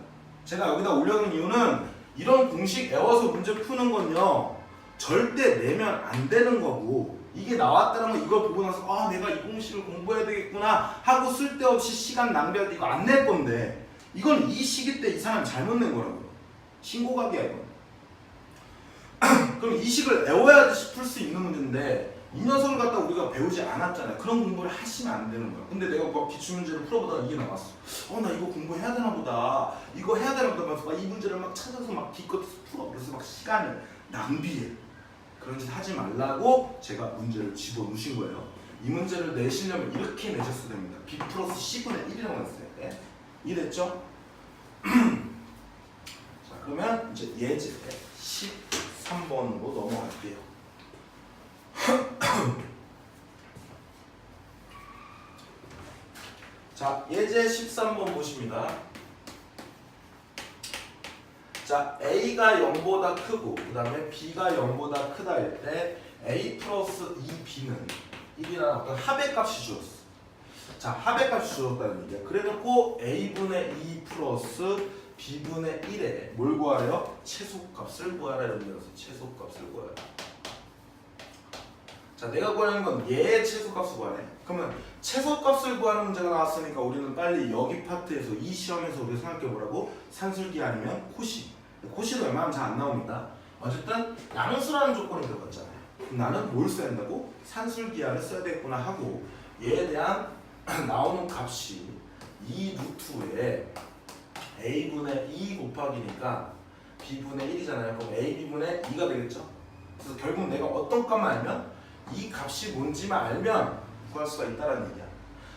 제가 여기다 올려놓은 이유는 이런 공식 외워서 문제 푸는 건요 절대 내면 안 되는 거고 이게 나왔다는 건 이걸 보고 나서 아 내가 이 공식을 공부해야 되겠구나 하고 쓸데없이 시간 낭비할 때 이거 안 낼 건데 이건 이 시기 때 이 사람 잘못 낸 거라고요. 신고각이야 이건. 그럼 이 식을 외워야지 풀 수 있는 문제인데 이 녀석을 갖다 우리가 배우지 않았잖아요. 그런 공부를 하시면 안 되는 거야. 근데 내가 막 기출문제를 풀어보다가 이게 나왔어. 나 이거 공부해야 되나 보다. 이거 해야 되나 보다. 막 이 문제를 막 찾아서 막 기껏 풀어. 그래서 막 시간을 낭비해. 그런 짓 하지 말라고 제가 문제를 집어넣으신 거예요. 이 문제를 내시려면 이렇게 내셨어야 됩니다. b 플러스 c분의 1이라고 했어요. 네? 이해됐죠? 자 그러면 이제 예제 13번으로 넘어갈게요. 자 예제 13번 보십니다. 자 a가 0보다 크고 그 다음에 b가 0보다 크다 할 때 a 플러스 2b는 1이라는 어떤 합의값이 주었어. 자 합의값이 주었다는 얘기야. 그래놓고 a분의 2 플러스 b분의 1에 뭘 구하래요? 최소값을 구하라 이런 데서 최소값을 구하라. 자 내가 구하는 건 얘의 최소값을 구하래. 그러면 최소값을 구하는 문제가 나왔으니까 우리는 빨리 여기 파트에서 이 시험에서 우리가 생각해보라고 산술기 아니면 코식 코시도 웬만하면 잘 안 나옵니다. 어쨌든 양수라는 조건이 들어갔잖아요. 그럼 나는 뭘 써야 된다고? 산술기하를 써야 되겠구나 하고 얘에 대한 나오는 값이 2 루트에 a분의 2 곱하기니까 b분의 1이잖아요. 그럼 ab분의 2가 되겠죠. 그래서 결국 내가 어떤 값만 알면 이 값이 뭔지만 알면 구할 수가 있다는 얘기야.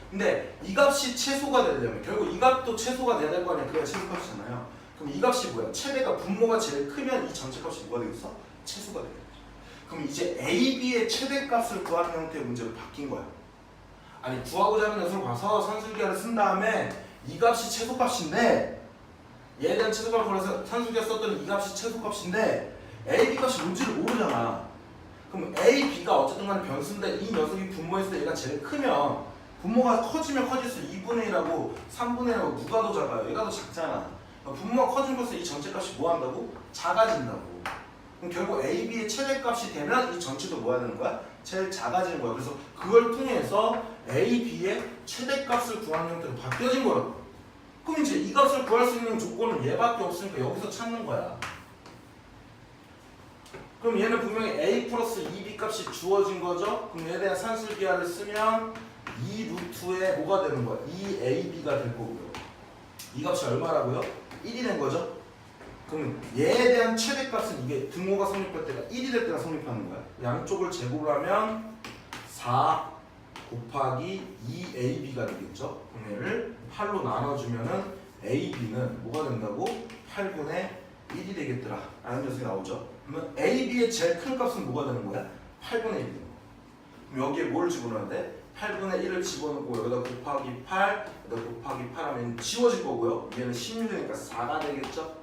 근데 이 값이 최소가 되려면 결국 이 값도 최소가 돼야 될 거 아니야. 그래야 최소값이잖아요. 그럼 이 값이 뭐야? 최대가 분모가 제일 크면 이 전체 값이 뭐가 되겠어? 최소가 되겠죠. 그럼 이제 a, b의 최대값을 구하는 형태의 문제로 바뀐 거야. 아니 구하고자 하는 녀석을 봐서 산술기하를 쓴 다음에 이 값이 최소값인데 얘에 대한 최소값을 걸어서 산술기하 썼더니 이 값이 최소값인데 a, b 값이 뭔지를 모르잖아. 그럼 a, b가 어쨌든 간에 변수인데 이 녀석이 분모했을 때 얘가 제일 크면 분모가 커지면 커질수록 2분의 1하고 3분의 1하고 누가 더 작아요? 얘가 더 작잖아. 분모가 커짐으로써 이 전체 값이 뭐 한다고? 작아진다고. 그럼 결국 a, b의 최대값이 되면 이 전체도 뭐 하는 거야? 제일 작아지는 거야. 그래서 그걸 통해서 a, b의 최대값을 구하는 형태로 바뀌어진 거라고. 그럼 이제 이 값을 구할 수 있는 조건은 얘밖에 없으니까 여기서 찾는 거야. 그럼 얘는 분명히 a 플러스 2b 값이 주어진 거죠? 그럼 얘에 대한 산술기하를 쓰면 2 루트에 뭐가 되는 거야? 2ab가 될 거고요. 이 값이 얼마라고요? 1이 된 거죠? 그럼 얘에 대한 최대값은 이게 등호가 성립할 때가 1이 될 때가 성립하는 거야. 양쪽을 제곱을 하면 4 곱하기 2ab가 되겠죠? 그럼 얘를 8로 나눠주면은 ab는 뭐가 된다고? 8분의 1이 되겠더라 라는 녀석이 나오죠. 그러면 ab의 제일 큰 값은 뭐가 되는 거야? 8분의 1이 되는 거야. 그럼 여기에 뭘 집어넣어야 돼? 8분의 1을 집어넣고 여기다 곱하기 8, 여기다 곱하기 8 하면 지워질 거고요. 얘는 16이니까 4가 되겠죠?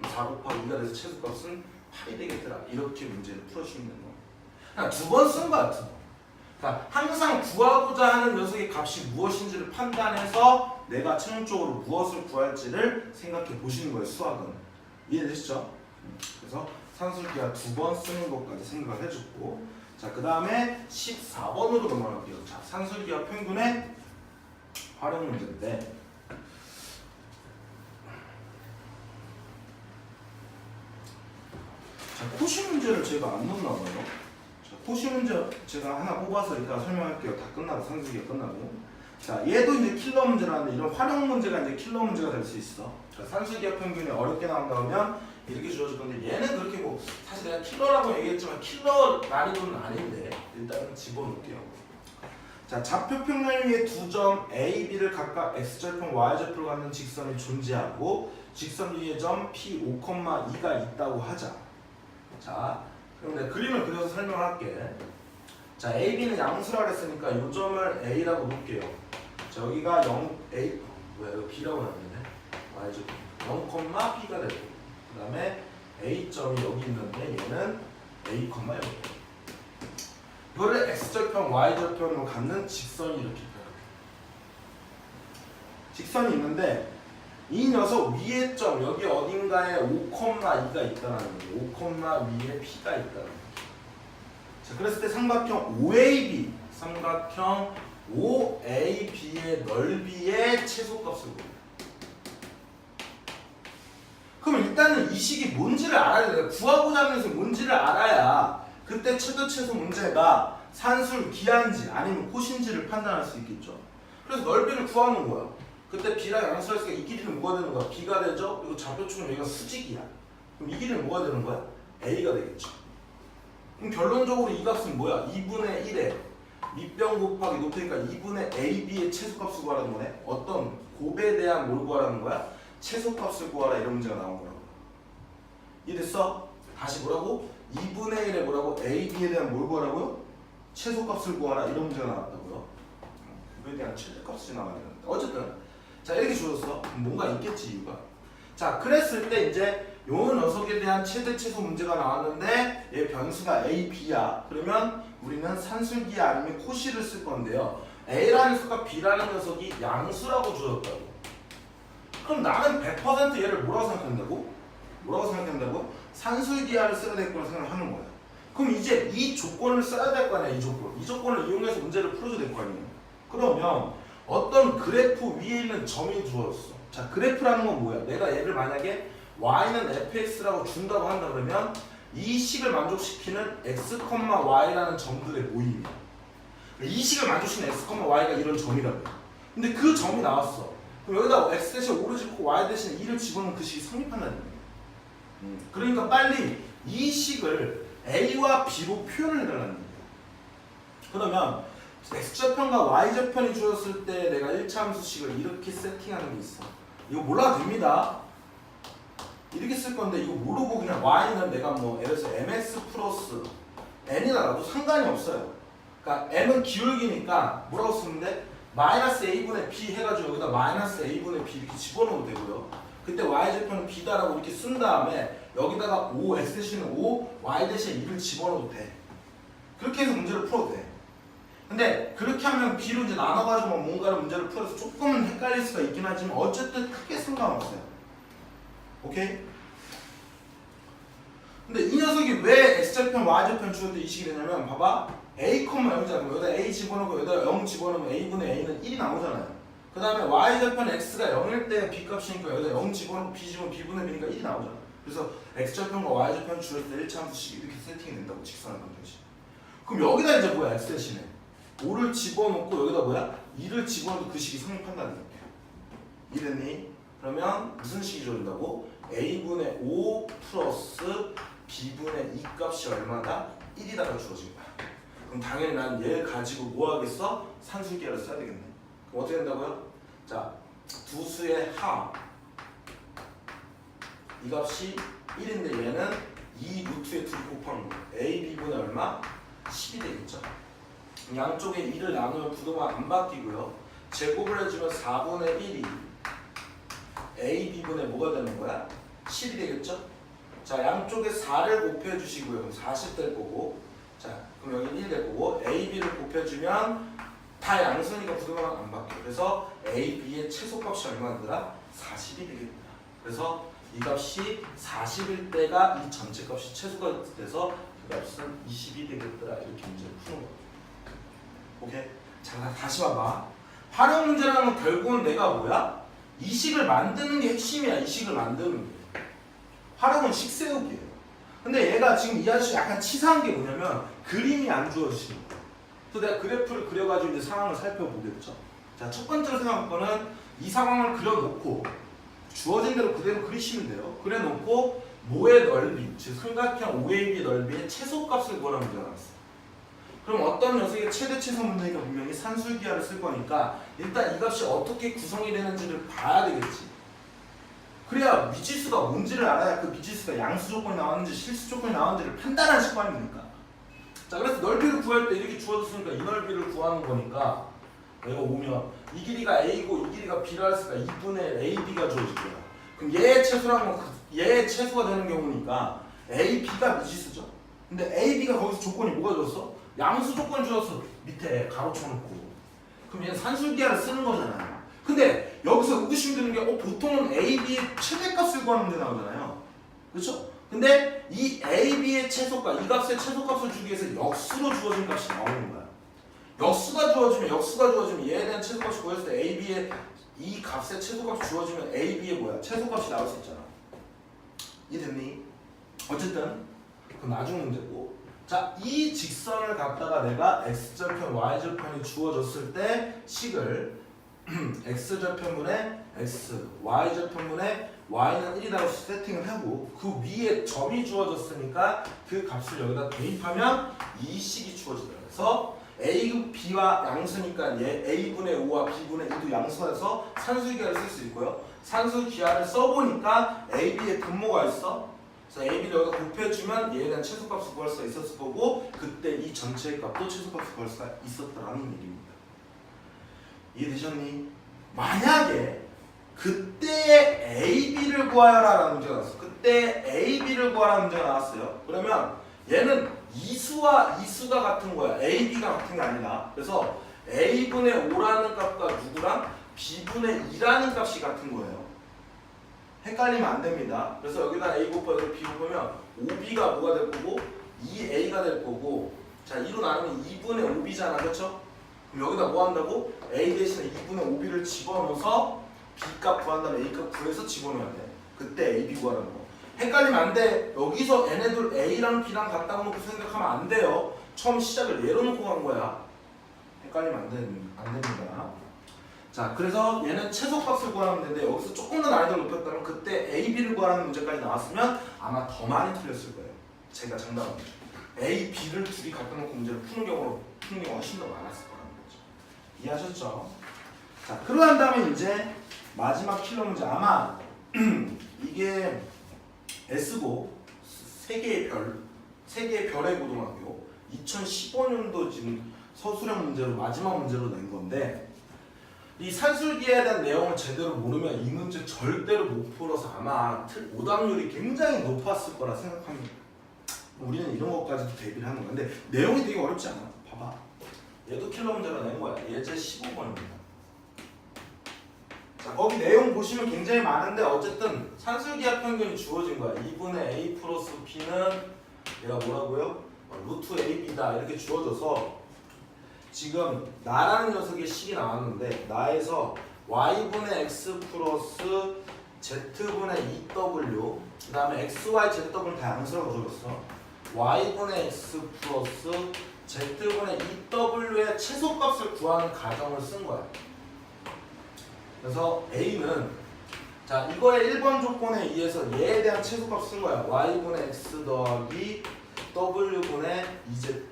4 곱하기 2가 돼서 최소값은 8이 되겠더라. 이렇게 문제를 풀어주면 되는 거예요. 그냥 두 번 쓴 거 같은 거. 그러니까 항상 구하고자 하는 녀석의 값이 무엇인지를 판단해서 내가 최종적으로 무엇을 구할지를 생각해 보시는 거예요. 수학은. 이해되시죠? 그래서 산술기하 두 번 쓰는 것까지 생각을 해줬고, 자, 그 다음에 14번으로 넘어갈게요. 자, 산술기하 평균의 활용 문제인데, 자, 코시 문제를 제가 안 넣나 봐요. 자, 코시 문제 제가 하나 뽑아서 이따 설명할게요. 다 끝나고, 산술기하 끝나고. 자, 얘도 이제 킬러 문제라는데 이런 활용 문제가 이제 킬러 문제가 될 수 있어. 자, 산술기하 평균이 어렵게 나온다면 이렇게 주어질 건데, 얘는 그렇게 뭐 사실 내가 킬러라고 얘기했지만 킬러 난이도는 아닌데 일단은 집어넣을게요. 자, 좌표 평면 위에 두 점 A, B를 각각 X절편, Y절편으로 갖는 직선이 존재하고 직선 위에 점 P 5,2가 있다고 하자. 자, 그럼 내가 그림을 그려서 설명할게. 자, A, B는 양수라 그랬으니까 이 점을 A라고 놓을게요. 자, 여기가 0, A, 왜 여기 B라고 나왔는데? Y절편 0,B가 되고, 그 다음에 A점이 여기 있는데 얘는 A, 여기. 이거를 X절편, Y절편으로 갖는 직선이 이렇게 표현해요. 직선이 있는데 이 녀석 위에 점 여기 어딘가에 5,2가 있다는 거예요. 5, 위에 P가 있다는 거예요. 자, 그랬을 때 삼각형 OAB, 삼각형 OAB의 넓이의 최소값을 구해요. 그럼 일단은 이 식이 뭔지를 알아야 돼요. 구하고자 하는 것이 뭔지를 알아야 그때 최소 문제가 산술 기하인지 아니면 코시인지를 판단할 수 있겠죠. 그래서 넓이를 구하는 거야. 그때 B랑 양수를 했으니까 이 길이는 뭐가 되는 거야? B가 되죠? 그리고 좌표축은 여기가 수직이야. 그럼 이 길이는 뭐가 되는 거야? A가 되겠죠. 그럼 결론적으로 이 값은 뭐야? 2분의 1에 밑변 곱하기 높이니까 2분의 AB의 최소값을 구하라는 거네. 어떤 곱에 대한 뭘 구하라는 거야? 최소값을 구하라 이런 문제가 나온 거라고. 이해됐어? 다시 뭐라고? 2분의 1에 뭐라고? AB에 대한 뭘 구하라고요? 최소값을 구하라 이런 문제가 나왔다고요. 곱에 대한 최대값이 나와야 되는데 어쨌든 자 이렇게 주었어. 뭔가 있겠지 이유가. 자 그랬을 때 이제 요 녀석에 대한 최대 최소 문제가 나왔는데 얘 변수가 A, B야. 그러면 우리는 산술기하 아니면 코시를 쓸 건데요. A라는 녀석과 B라는 녀석이 양수라고 주었다고. 그럼 나는 100% 얘를 뭐라고 생각한다고? 뭐라고 생각한다고? 산술기하를 써야 될 거라고 생각하는 거야. 그럼 이제 이 조건을 써야 될 거 아니야, 이 조건. 이 조건을 이용해서 문제를 풀어줘야 될 거 아니야. 그러면 어떤 그래프 위에 있는 점이 주어졌어. 자, 그래프라는 건 뭐야? 내가 얘를 만약에 y는 fx라고 준다고 한다 그러면 이 식을 만족시키는 x, y라는 점들의 모임이야. 이 식을 만족시키는 x, y가 이런 점이라고. 근데 그 점이 나왔어. 그럼 여기다 x 대신 5를 집고 y 대신 2를 집어넣으면 그 식이 성립한다는 거야. 그러니까 빨리 이 식을 a와 b로 표현을 해달라는 거야. 그러면 x좌편과 y좌편이 주어졌을 때 내가 1차 함수식을 이렇게 세팅하는 게 있어. 이거 몰라도 됩니다. 이렇게 쓸 건데 이거 모르고 그냥 y는 내가 뭐 예를 들어서 mx 플러스 n이라도 상관이 없어요. 그러니까 m은 기울기니까 뭐라고 쓰면 돼? 마이너스 a분의 b 해가지고 여기다 마이너스 a분의 b 이렇게 집어넣어도 되고요. 그때 y좌편은 b다라고 이렇게 쓴 다음에 여기다가 5, x 대신 5, y 대신 2를 집어넣어도 돼. 그렇게 해서 문제를 풀어도 돼. 근데 그렇게 하면 b로 이제 나눠가지고 뭔가를 문제를 풀어서 조금은 헷갈릴 수가 있긴 하지만 어쨌든 크게 상관없어요. 오케이? 근데 이 녀석이 왜 x좌편, y좌편 주어질 때 이 식이 되냐면 봐봐 a, 0이잖아. 여기다 a 집어넣고 여기다 0 집어넣으면 a분의 a는 1이 나오잖아요. 그 다음에 y좌편 x가 0일 때 b 값이니까 여기다 0 집어넣고 b 집어넣으면 b분의 b니까 1이 나오잖아. 그래서 x좌편과 y좌편 주어질 때 1차 함수식이 이렇게 세팅이 된다고 직선의 방정식. 그럼 여기다 이제 뭐야 x 대신에 5를 집어넣고 여기다 뭐야? 2를 집어넣어도 그 식이 성립한다는 거야. 이랬니? 그러면 무슨 식이 주어진다고? a분의 5 플러스 b분의 2 값이 얼마다? 1이다가 주어진 거야. 그럼 당연히 난 얘 가지고 뭐 하겠어? 산술기하를 써야 되겠네. 그럼 어떻게 된다고요? 자, 두 수의 합. 이 값이 1인데 얘는 2 루트에 2 곱한 거. a, b분의 얼마? 10이 되겠죠. 양쪽에 2를 나누면 부동화 안 바뀌고요. 제곱을 해주면 4분의 1이 a, b분의 뭐가 되는 거야? 10이 되겠죠? 자, 양쪽에 4를 곱해주시고요. 그럼 40 될 거고. 자, 그럼 여기 1 될 거고. a, b를 곱해주면 다 양수니까 부동화가 안 바뀌어요. 그래서 a, b의 최소값이 얼마더라? 40이 되겠다. 그래서 이 값이 40일 때가 이 전체 값이 최소가 돼서 그 값은 20이 되겠더라. 이렇게 문제를 푸는 거예요. 오케이? 자, 다시 봐봐. 활용 문제라는 건 결국은 내가 뭐야? 이 식을 만드는 게 핵심이야. 이 식을 만드는 게. 활용은 식 세우기예요. 근데 얘가 지금 이 아저씨 약간 치사한 게 뭐냐면 그림이 안 주어지는 거야. 그래서 내가 그래프를 그려가지고 이제 상황을 살펴보겠죠. 자, 첫 번째로 생각할 거는 이 상황을 그려놓고 주어진 대로 그대로 그리시면 돼요. 그려놓고 모의 넓이, 즉 삼각형 OAB 넓이의 최소값을 구하라는 문제가 나왔어요. 그럼 어떤 녀석의 최대 최소 문제니까 분명히 산술기하를 쓸 거니까 일단 이 값이 어떻게 구성이 되는지를 봐야 되겠지. 그래야 미지수가 뭔지를 알아야 그 미지수가 양수 조건이 나왔는지 실수 조건이 나왔는지를 판단하실 거 아닙니까? 자, 그래서 넓이를 구할 때 이렇게 주어졌으니까 이 넓이를 구하는 거니까 내가 오면 이 길이가 a고 이 길이가 b라 했으니까 2분의 ab가 주어질 거야. 그럼 얘의 최소라는 건 얘의 최소가 되는 경우니까 a, b가 미지수죠. 근데 a, b가 거기서 조건이 뭐가 주었어? 양수 조건 주어서 밑에 가로 쳐놓고 그럼 얘는 산술기하를 쓰는 거잖아요. 근데 여기서 의구심이 드는 게 보통은 a, b의 최대값을 구하는 문제 나오잖아요. 그렇죠? 근데 이 a, b의 최소값, 이 값의 최소값을 주기 위해서 역수로 주어진 값이 나오는 거야. 역수가 주어지면 얘에 대한 최소값이 구했을 때 a, b의 이 값의 최소값이 주어지면 a, b의 뭐야? 최소값이 나올 수 있잖아. 이해됐니? 어쨌든 그건 나중 문제고. 자, 이 직선을 갖다가 내가 x좌편, y좌편이 주어졌을 때 식을 x좌편분의 x, y좌편분의 y는 1이라고 세팅을 하고 그 위에 점이 주어졌으니까 그 값을 여기다 대입하면 이 식이 주어지더라고요. 그래서 a, b와 양수니까 얘 a분의 5와 b분의 2도 양수가 돼서 산술기하를 쓸 수 있고요. 산술기하를 써보니까 a, b의 분모가 있어. 그래서 a, b를 여기다 곱해주면 얘에 대한 최소값을 구할 수가 있었을 거고 그때 이 전체의 값도 최소값을 구할 수가 있었다라는 얘기입니다. 이해되셨니? 만약에 그때 a, b를 구하여라라는 문제가 나왔어. 그때 a, b를 구하라는 문제가 나왔어요. 그러면 얘는 이수와 이수가 같은 거야. a, b가 같은 게 아니라. 그래서 a분의 5라는 값과 누구랑 b분의 2라는 값이 같은 거예요. 헷갈리면 안 됩니다. 그래서 여기다 a 곱하기 b 곱하면 5b가 뭐가 될 거고 2a가 될 거고 자 2로 나누면 2분의 5b잖아. 그렇죠? 그럼 여기다 뭐 한다고? a 대신에 2분의 5b를 집어넣어서 b 값 구한 다음에 a 값 구해서 집어넣어야 돼. 그때 A, B 구하라는 거. 헷갈리면 안 돼. 여기서 얘네들 A랑 B랑 같다고 놓고 생각하면 안 돼요. 처음 시작을 얘로 놓고 간 거야. 헷갈리면 안 됩니다. 자, 그래서 얘는 최소값을 구하면 되는데 여기서 조금 더 난이도를 높였다면 그때 A, B를 구하는 문제까지 나왔으면 아마 더 많이 틀렸을 거예요. 제가 장담합니다. A, B를 둘이 갖다 놓고 문제를 푸는 경우가 훨씬 더 많았을 거라는 거죠. 이해하셨죠? 자, 그러한 다음에 이제 마지막 킬러 문제. 아마 이게 S고 세 개의 별의 고등학교 2015년도 지금 서술형 문제로 마지막 문제로 낸 건데 이 산술기에 대한 내용을 제대로 모르면 이 문제 절대로 못 풀어서 아마 오답률이 굉장히 높았을 거라 생각합니다. 우리는 이런 것까지도 대비를 하는 건데 내용이 되게 어렵지 않아. 봐봐. 얘도 킬러 문제로 낸 거야. 예제 15번입니다. 자, 거기 내용 보시면 굉장히 많은데 어쨌든 산술기하 평균이 주어진 거야. 2분의 A 플러스 B는 얘가 뭐라고요? 루트 AB다 이렇게 주어져서 지금 나라는 녀석의 식이 나왔는데 나에서 y분의 x 플러스 z분의 2w 그 다음에 xy, zw는 다 양수라고 적었어. y분의 x 플러스 z분의 2w의 최소값을 구하는 가정을 쓴 거야. 그래서 A는 자 이거의 1번 조건에 의해서 얘에 대한 최소값 쓴 거야. y분의 x 더하기 w분의 2z.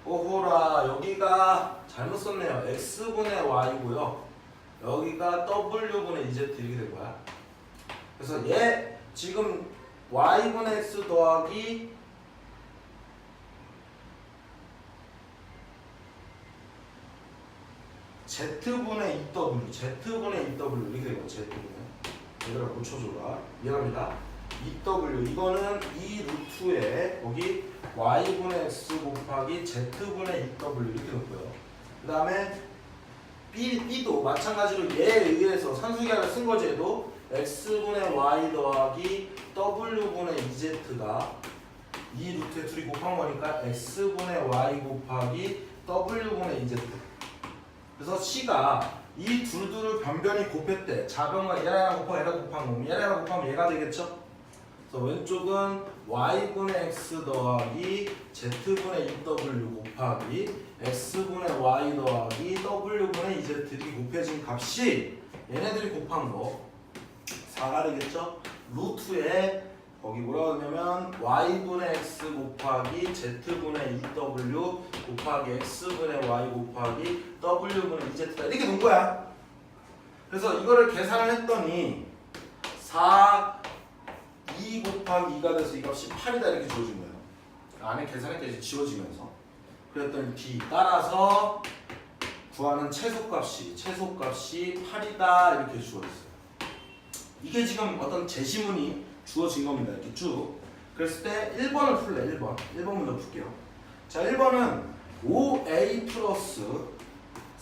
오호라 여기가 잘못 썼네요. x분의 y고요. 여기가 w분의 2z 이렇게 된 거야. 그래서 얘 지금 y분의 x 더하기 z분의 2w z분의 2w 이렇게 되고 z분의 얘들아 고쳐줘라. 미안합니다. 2w 이거는 2루트에 거기 y분의 x 곱하기 z분의 2w 이렇게 놓고요. 그 다음에 b도 마찬가지로 얘에 의해서 산수기하를 쓴 거지. 얘도 x분의 y 더하기 w분의 2z가 이 루트에 둘이 곱한 거니까 x분의 y 곱하기 w분의 2z. 그래서 c가 이 둘을 변변히 곱했대. 자변과 얘랑 곱하고 얘랑 곱한 거면 얘랑 곱하면 얘가 되겠죠? 그래서 왼쪽은 y분의 x 더하기 z분의 2w 곱하기 x분의 y 더하기 w분의 2z 이렇게 곱해진 값이 얘네들이 곱한 거 4가 되겠죠? 루트에 거기 뭐라고 하냐면 y분의 x 곱하기 z분의 2w 곱하기 x분의 y 곱하기 w분의 2z다 이렇게 놓은 거야. 그래서 이거를 계산을 했더니 2 곱하기 2가 돼서 이 값이 8이다 이렇게 주어진 거예요. 안에 계산했더니 지워지면서 그랬더니 B 따라서 구하는 최소값이 8이다 이렇게 주어졌어요. 이게 지금 어떤 제시문이 주어진 겁니다. 이렇게 쭉 그랬을 때 1번을 풀래. 1번 문제 풀게요. 자 1번은 5A 플러스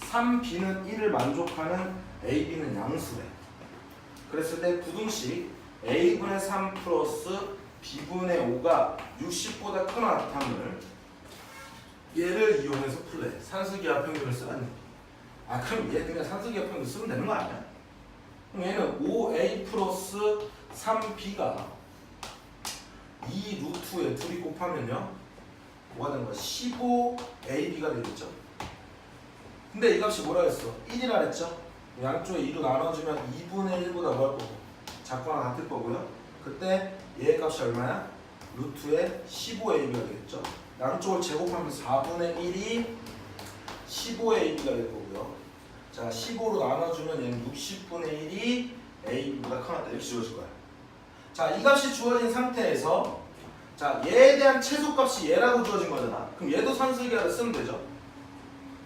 3B는 1을 만족하는 AB는 양수래. 그랬을 때 부등식 A분의 3 플러스 B분의 5가 60보다 큰 합함을 얘를 이용해서 풀래. 산수기하 평균을 쓰라는. 아 그럼 얘 그냥 산수기하 평균 쓰면 되는 거 아니야? 그럼 얘는 5A 플러스 3B가 2 루트에 둘이 곱하면요 뭐가 되는 거야? 15AB가 되겠죠? 근데 이 값이 뭐라 했어? 1이라 했죠? 양쪽에 2로 나눠주면 2분의 1보다 뭐할 거고? 작거나 같을 거고요. 그때 얘의 값이 얼마야? 루트에 15AB가 되겠죠? 양쪽을 제곱하면 4분의 1이 15AB가 될 거고요. 자 15로 나눠주면 얘는 60분의 1이 AB보다 크다 이렇게 주어질 거야. 자 이 값이 주어진 상태에서 자 얘에 대한 최소값이 얘라고 주어진 거잖아. 그럼 얘도 산술기하를 쓰면 되죠.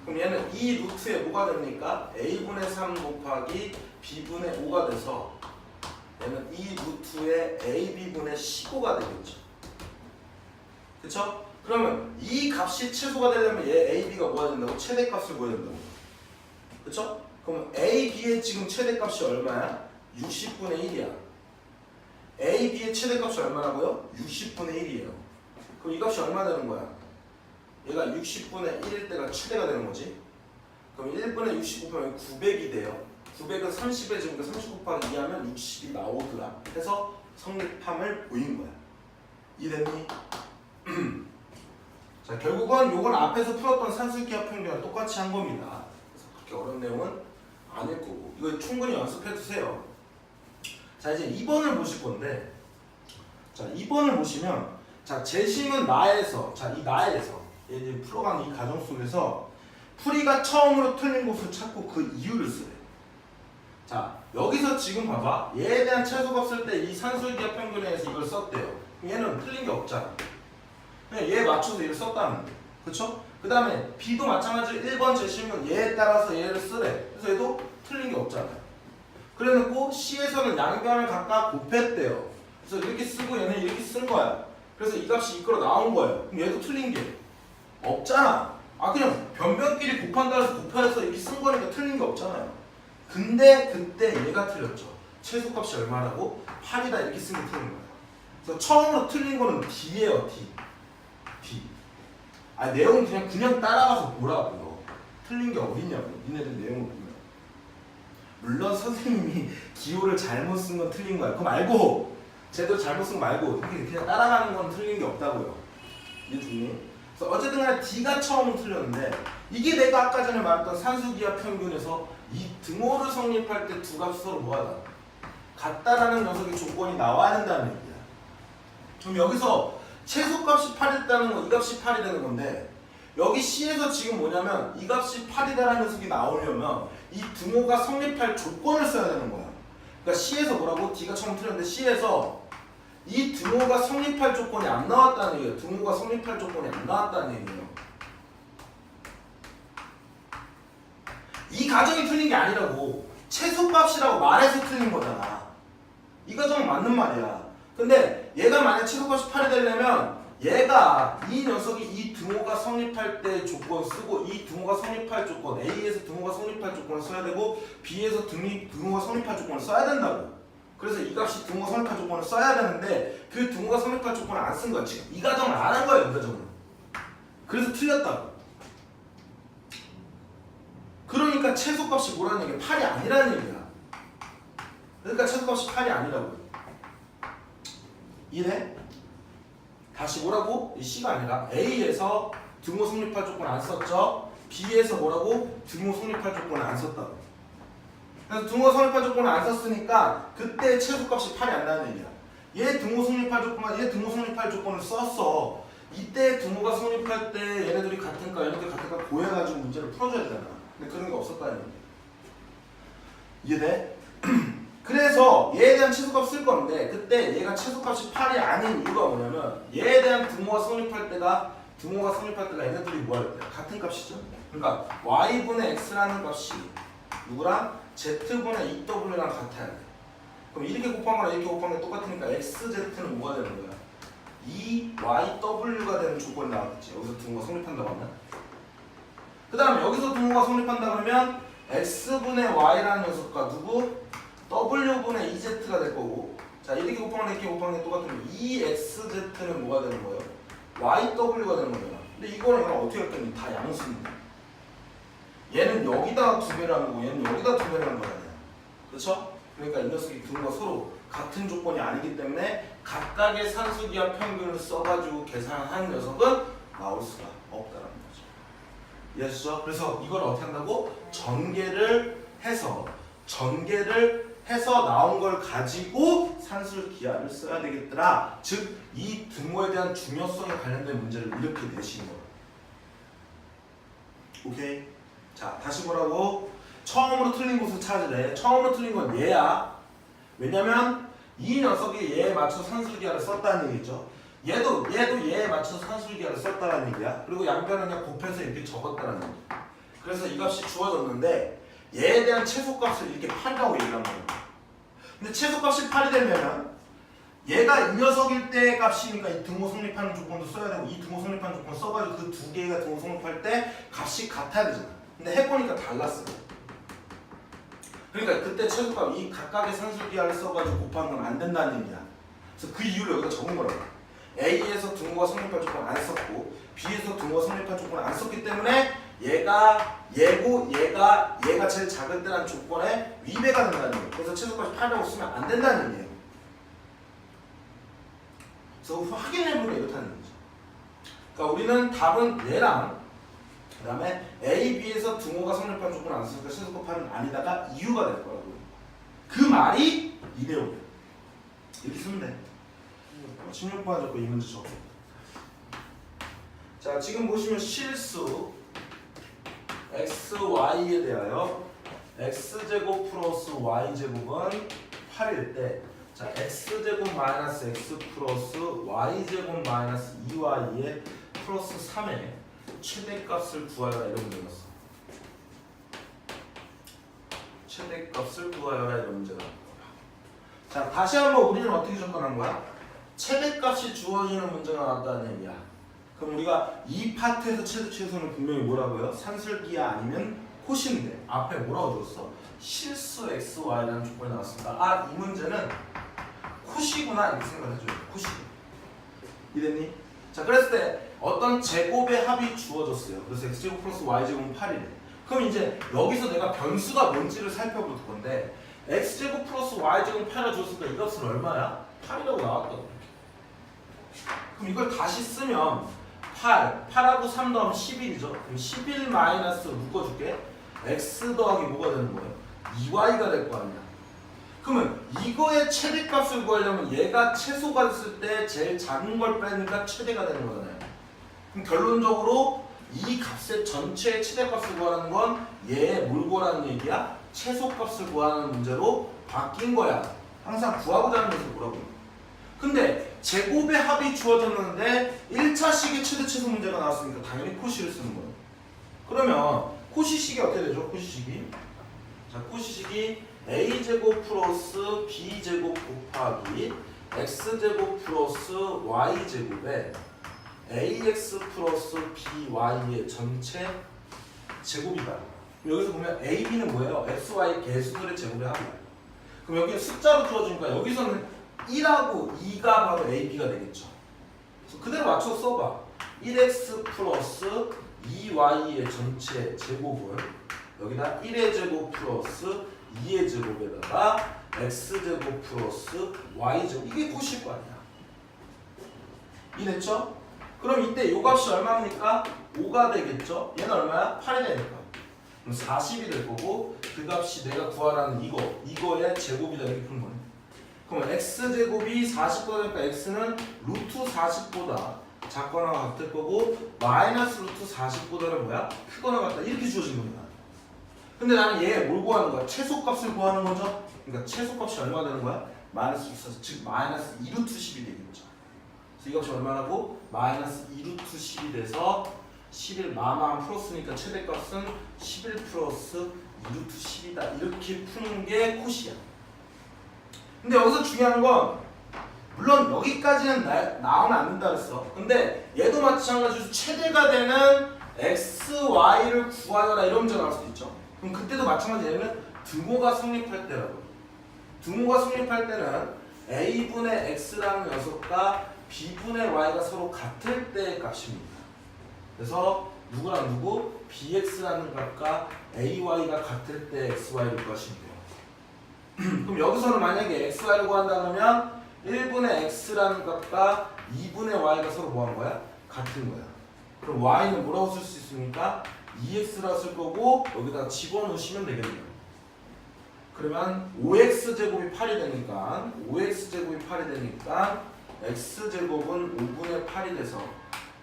그럼 얘는 이 루트에 뭐가 됩니까? A분의 3 곱하기 B분의 5가 돼서 얘는 이 루트에 AB분의 15가 되겠죠. 그쵸? 그러면 이 값이 최소가 되려면 얘 AB가 뭐가 된다고? 최대값을 구해야 된다고. 그쵸? 그럼 AB의 지금 최대값이 얼마야? 60분의 1이야. AB의 최대값이 얼마라고요? 60분의 1이에요. 그럼 이 값이 얼마 되는 거야? 얘가 60분의 1일 때가 최대가 되는 거지. 그럼 1분의 60 곱하면 900이 돼요. 900은 30에 지금 30 곱하기 2하면 60이 나오더라. 해서 성립함을 보인 거야. 이해됐니? 자, 결국은 요건 앞에서 풀었던 산술기하 평균이랑 똑같이 한 겁니다. 그래서 그렇게 어려운 내용은 아닐 거고 이거 충분히 연습해 두세요. 자, 이제 2번을 보실 건데, 자, 2번을 보시면, 자, 재심은 나에서, 자, 이 나에서 이제 풀어가는 이 과정 속에서 풀이가 처음으로 틀린 곳을 찾고 그 이유를 쓰래. 자, 여기서 지금 봐봐. 얘에 대한 최소값 쓸 때 이 산술기하 평균에서 이걸 썼대요. 얘는 틀린 게 없잖아. 그냥 얘에 맞춰서 얘를 썼다는 거. 그쵸? 그 다음에 B도 마찬가지로 1번 재심은 얘에 따라서 얘를 쓰래. 그래서 얘도 틀린 게 없잖아요. 그래 놓고 C에서는 양변을 각각 곱했대요. 그래서 이렇게 쓰고 얘는 이렇게 쓴 거야. 그래서 이 값이 이끌어 나온 거예요. 그럼 얘도 틀린 게 없잖아. 아, 그냥 변변끼리 곱한다 해서 곱해서 이렇게 쓴 거니까 틀린 게 없잖아요. 근데 그때 얘가 틀렸죠. 최소값이 얼마라고? 8이다 이렇게 쓴 게 틀린 거야. 그래서 처음으로 틀린 거는 D예요. D. 아, 내용 그냥 따라가서 보라고요. 틀린 게 어딨냐고. 니네들 내용을 보면. 물론 선생님이 기호를 잘못 쓴 건 틀린 거야. 그거 말고 제대로 잘못 쓴 거 말고 그냥 따라가는 건 틀린 게 없다고요. 이해됐니? 그래서 어쨌든 간에 D가 처음 틀렸는데 이게 내가 아까 전에 말했던 산수기하 평균에서 이 등호를 성립할 때 두 값이 서로 뭐하다? 같다라는 녀석의 조건이 나와야 된다는 얘기야. 그럼 여기서 최소값이 8이라는 건 이 값이 8이 되는 건데 여기 C에서 지금 뭐냐면 이 값이 8이다라는 녀석이 나오려면 이 등호가 성립할 조건을 써야 되는 거야. 그러니까 C에서 뭐라고? D가 처음 틀렸는데 C에서 이 등호가 성립할 조건이 안 나왔다는 얘기예요. 등호가 성립할 조건이 안 나왔다는 얘기예요. 이 가정이 틀린 게 아니라고. 최소값이라고 말해서 틀린 거잖아. 이 가정은 맞는 말이야. 근데 얘가 만약 최소값이 8이 되려면 얘가 이 녀석이 이 등호가 성립할 때 조건 쓰고 이 등호가 성립할 조건 A에서 등호가 성립할 조건을 써야 되고 B에서 등호가 성립할 조건을 써야 된다고. 그래서 이 값이 등호가 성립할 조건을 써야 되는데 그 등호가 성립할 조건을 안 쓴 거야. 지금 이 가정을 안 한 거야. 이 가정을. 그래서 틀렸다고. 그러니까 최소값이 뭐라는 얘기야? 8이 아니라는 얘기야. 그러니까 최소값이 8이 아니라고. 이해? 다시 뭐라고? 이 C가 아니라 A에서 등호 성립할 조건 안 썼죠? B에서 뭐라고? 등호 성립할 조건을 안 썼다고. 그래서 등호 성립할 조건을 안 썼으니까 그때 최소값이 8이 안 나는 얘기야. 얘 등호 성립할 조건만 얘 등호 성립할 조건을 썼어. 이때 등호가 성립할 때 얘네들이 같은가 얘네들 같은가 고해가지고 문제를 풀어줘야 되잖아. 근데 그런 게 없었다는 얘기야. 이해돼? 그래서 얘에 대한 최소값 쓸 건데 그때 얘가 최소값이 8이 아닌 이유가 뭐냐면 얘에 대한 등호가 성립할 때가 얘네들이 뭐 할 때? 같은 값이죠. 그러니까 y분의 x라는 값이 누구랑? z분의 2w랑 같아야 돼. 그럼 이렇게 곱한 거랑 이렇게 곱한 게 똑같으니까 xz는 뭐가 되는 거야? 2yw가 되는 조건이 나왔겠지. 여기서 등호가 성립한다고 하면. 그 다음에 여기서 등호가 성립한다 그러면 x분의 y라는 녀석과 누구? w분의 2z가 될 거고. 자, 이렇게 곱한 거랑 이렇게 곱한 게 똑같으면 2xz는 뭐가 되는 거예요? yw가 되는 거잖아. 근데 이거는 어떻게 했더니 다 양수입니다. 얘는 여기다 2배를 한 거고 얘는 여기다 2배를 한 거잖아요. 그렇죠? 그러니까 이 녀석이 등호가 서로 같은 조건이 아니기 때문에 각각의 산수기하 평균을 써가지고 계산한 녀석은 나올 수가 없다는 거죠. 이해하시죠? 그래서 이걸 어떻게 한다고? 전개를 해서 나온 걸 가지고 산술기하를 써야 되겠더라. 즉 이 등호에 대한 중요성에 관련된 문제를 이렇게 내시는 거예요. 오케이? 자, 다시 보라고. 처음으로 틀린 곳을 찾으래. 처음으로 틀린 건 얘야. 왜냐면 이 녀석이 얘에 맞춰 산술기하를 썼다는 얘기죠. 얘도 얘에 맞춰서 산술기하를 썼다는 얘기야. 그리고 양변을 그냥 곱해서 이렇게 적었다는 얘기야. 그래서 이 값이 주어졌는데 얘에 대한 최소값을 이렇게 8이라고 얘기를 한 거예요. 근데 최소값이 8이 되면 얘가 이 녀석일 때 값이니까 이 등호 성립하는 조건도 써야 되고 이 등호 성립하는 조건 써가지고 그 두 개가 등호 성립할 때 값이 같아야 되잖아. 근데 해보니까 달랐어요. 그러니까 그때 최소값 이 각각의 산술기하를 써가지고 곱하는 건 안 된다는 얘기야. 그래서 그 이유를 여기다 적은 거라고. A에서 등호가 성립할 조건 안 썼고 B에서 등호가 성립할 조건 안 썼기 때문에 얘가 얘고 얘가 제일 작을 때라는 조건에 위배가 된다는 얘기예요. 그래서 최소값이 8이라고 쓰면 안 된다는 얘기예요. 그래서 확인해보면 이렇다는 얘기죠. 그러니까 우리는 답은 얘랑 그 다음에 A, B에서 등호가 성립한 조건 안 썼으니까 최소값 8은 아니다가 이유가 될 거라고요. 그 말이 이 내용이에요. 이렇게 쓰면 돼. 16번 적고 이 문제 적고. 자, 지금 보시면 실수 x, y에 대하여 x제곱 플러스 y제곱은 8일 때 자, x제곱 마이너스 x 플러스 y제곱 마이너스 2y의 플러스 3의 최대값을 구하여라 이런 문제가 있어. 최대값을 구하여라 이런 문제가 있어. 자, 다시 한번 우리는 어떻게 접근한 거야? 최대값이 주어지는 문제가 나왔다는 얘기야. 그럼 우리가 이 파트에서 최대 최소는 분명히 뭐라고요? 산술기야 아니면 코시인데 앞에 뭐라고 줬어? 실수 x, y라는 조건이 나왔습니다. 아, 이 문제는 코시구나 이렇게 생각해줘요. 코시. 이랬니? 자, 그랬을 때 어떤 제곱의 합이 주어졌어요. 그래서 x제곱 플러스 y제곱은 8이래. 그럼 이제 여기서 내가 변수가 뭔지를 살펴볼 건데 x제곱 플러스 y제곱 8을 줬으니까 이 값은 얼마야? 8이라고 나왔거든. 그럼 이걸 다시 쓰면 8하고 3 더하면 11이죠. 그럼 11 마이너스 묶어줄게. x 더하기 뭐가 되는 거예요? 2y가 될 거 아니야. 그러면 이거의 최대값을 구하려면 얘가 최소가 됐을 때 제일 작은 걸 빼니까 최대가 되는 거잖아요. 그럼 결론적으로 이 값의 전체의 최대값을 구하는 건 얘의 뭘 구하라는 얘기야? 최소값을 구하는 문제로 바뀐 거야. 항상 구하고자 하는 것을 뭐라고요? 근데 제곱의 합이 주어졌는데 1차식의 최대 최소 문제가 나왔으니까 당연히 코시를 쓰는 거예요. 그러면 코시식이 어떻게 되죠? 코시식이 자, 코시식이 a제곱 플러스 b제곱 곱하기 x제곱 플러스 y제곱에 ax 플러스 by의 전체 제곱이다. 여기서 보면 a, b는 뭐예요? x, y 개수들의 제곱의 합이에요. 그럼 여기 숫자로 주어지니까 여기서는 1하고 2가 바로 a, b가 되겠죠. 그래서 그대로 맞춰 써봐. 1x 플러스 2y의 전체 제곱을 여기다 1의 제곱 플러스 2의 제곱에다가 x제곱 플러스 y제곱 이게 코시일 거 아니야. 이해됐죠? 그럼 이때 요 값이 얼마입니까? 5가 되겠죠? 얘는 얼마야? 8이 되니까. 그럼 40이 될 거고 그 값이 내가 구하라는 이거의 제곱이다 이렇게 푸는 거네. 그럼 x제곱이 40보다 되니까 x는 루트 40보다 작거나 같을 거고 마이너스 루트 40보다는 뭐야? 크거나 같다 이렇게 주어진 겁니다. 근데 나는 얘 뭘 구하는 거야? 최소값을 구하는 거죠? 그러니까 최소값이 얼마 되는 거야? 마이너스 2, 즉 마이너스 2루트 10이 되겠죠. 그래서 이 값이 얼마라고? 마이너스 2루트 10이 돼서 11 마마한 풀었으니까 최대값은 11 플러스 2루트 10이다 이렇게 푸는 게 코시야. 근데 여기서 중요한 건 물론 여기까지는 나오면 안 된다 그랬어. 근데 얘도 마찬가지로 최대가 되는 x, y를 구하여라 이런 문제가 나올 수도 있죠. 그럼 그때도 마찬가지로 얘는 등호가 성립할 때라고. 등호가 성립할 때는 a분의 x라는 녀석과 b분의 y가 서로 같을 때의 값입니다. 그래서 누구랑 누구? bx라는 값과 ay가 같을 때 xy를 구하시면 돼요. 그럼 여기서는 만약에 xy를 구한다 그러면 1분의 x라는 값과 2분의 y가 서로 뭐한 거야? 같은 거야. 그럼 y는 뭐라고 쓸 수 있습니까? 2x라고 쓸 거고 여기다 집어넣으시면 되겠네요. 그러면 5x제곱이 8이 되니까 5x제곱이 8이 되니까 x제곱은 5분의 8이 돼서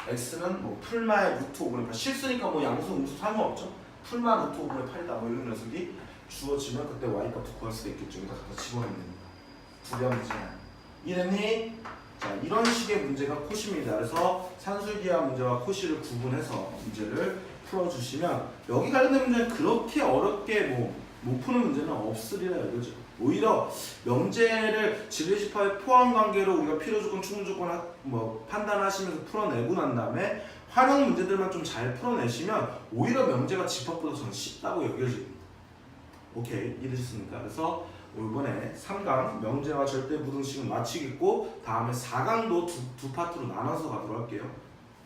x는 뭐 풀마의 루트 5분의 8 실수니까 뭐 양수 음수 상관없죠. 풀마 루트 5분의 8이다 뭐 이런 녀석이 주어지면 그때 y값도 구할 수도 있겠죠. 여기다 갖다 집어넣으면 됩니다. 두 배 문제야. 이해됐니? 자, 이런 식의 문제가 코시입니다. 그래서 산술기하 문제와 코시를 구분해서 문제를 풀어주시면 여기 관련된 문제는 그렇게 어렵게 못 푸는 문제는 없으리라 이거죠. 오히려 명제를 진리집합의 포함관계로 우리가 필요조건, 충분조건 판단하시면서 풀어내고 난 다음에 활용 문제들만 좀 잘 풀어내시면 오히려 명제가 집합보다 저는 쉽다고 여겨집니다. 오케이, 이해되셨습니까? 그래서 이번에 3강 명제와 절대 부등식은 마치겠고 다음에 4강도 두 파트로 나눠서 가도록 할게요.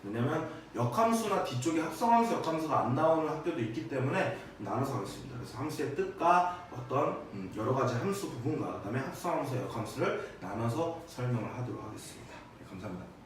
왜냐면 역함수나 뒤쪽에 합성함수, 역함수가 안 나오는 학교도 있기 때문에 나눠서 하겠습니다. 그래서 함수의 뜻과 어떤 여러 가지 함수 부분과 그다음에 합성함수, 역함수를 나눠서 설명을 하도록 하겠습니다. 네, 감사합니다.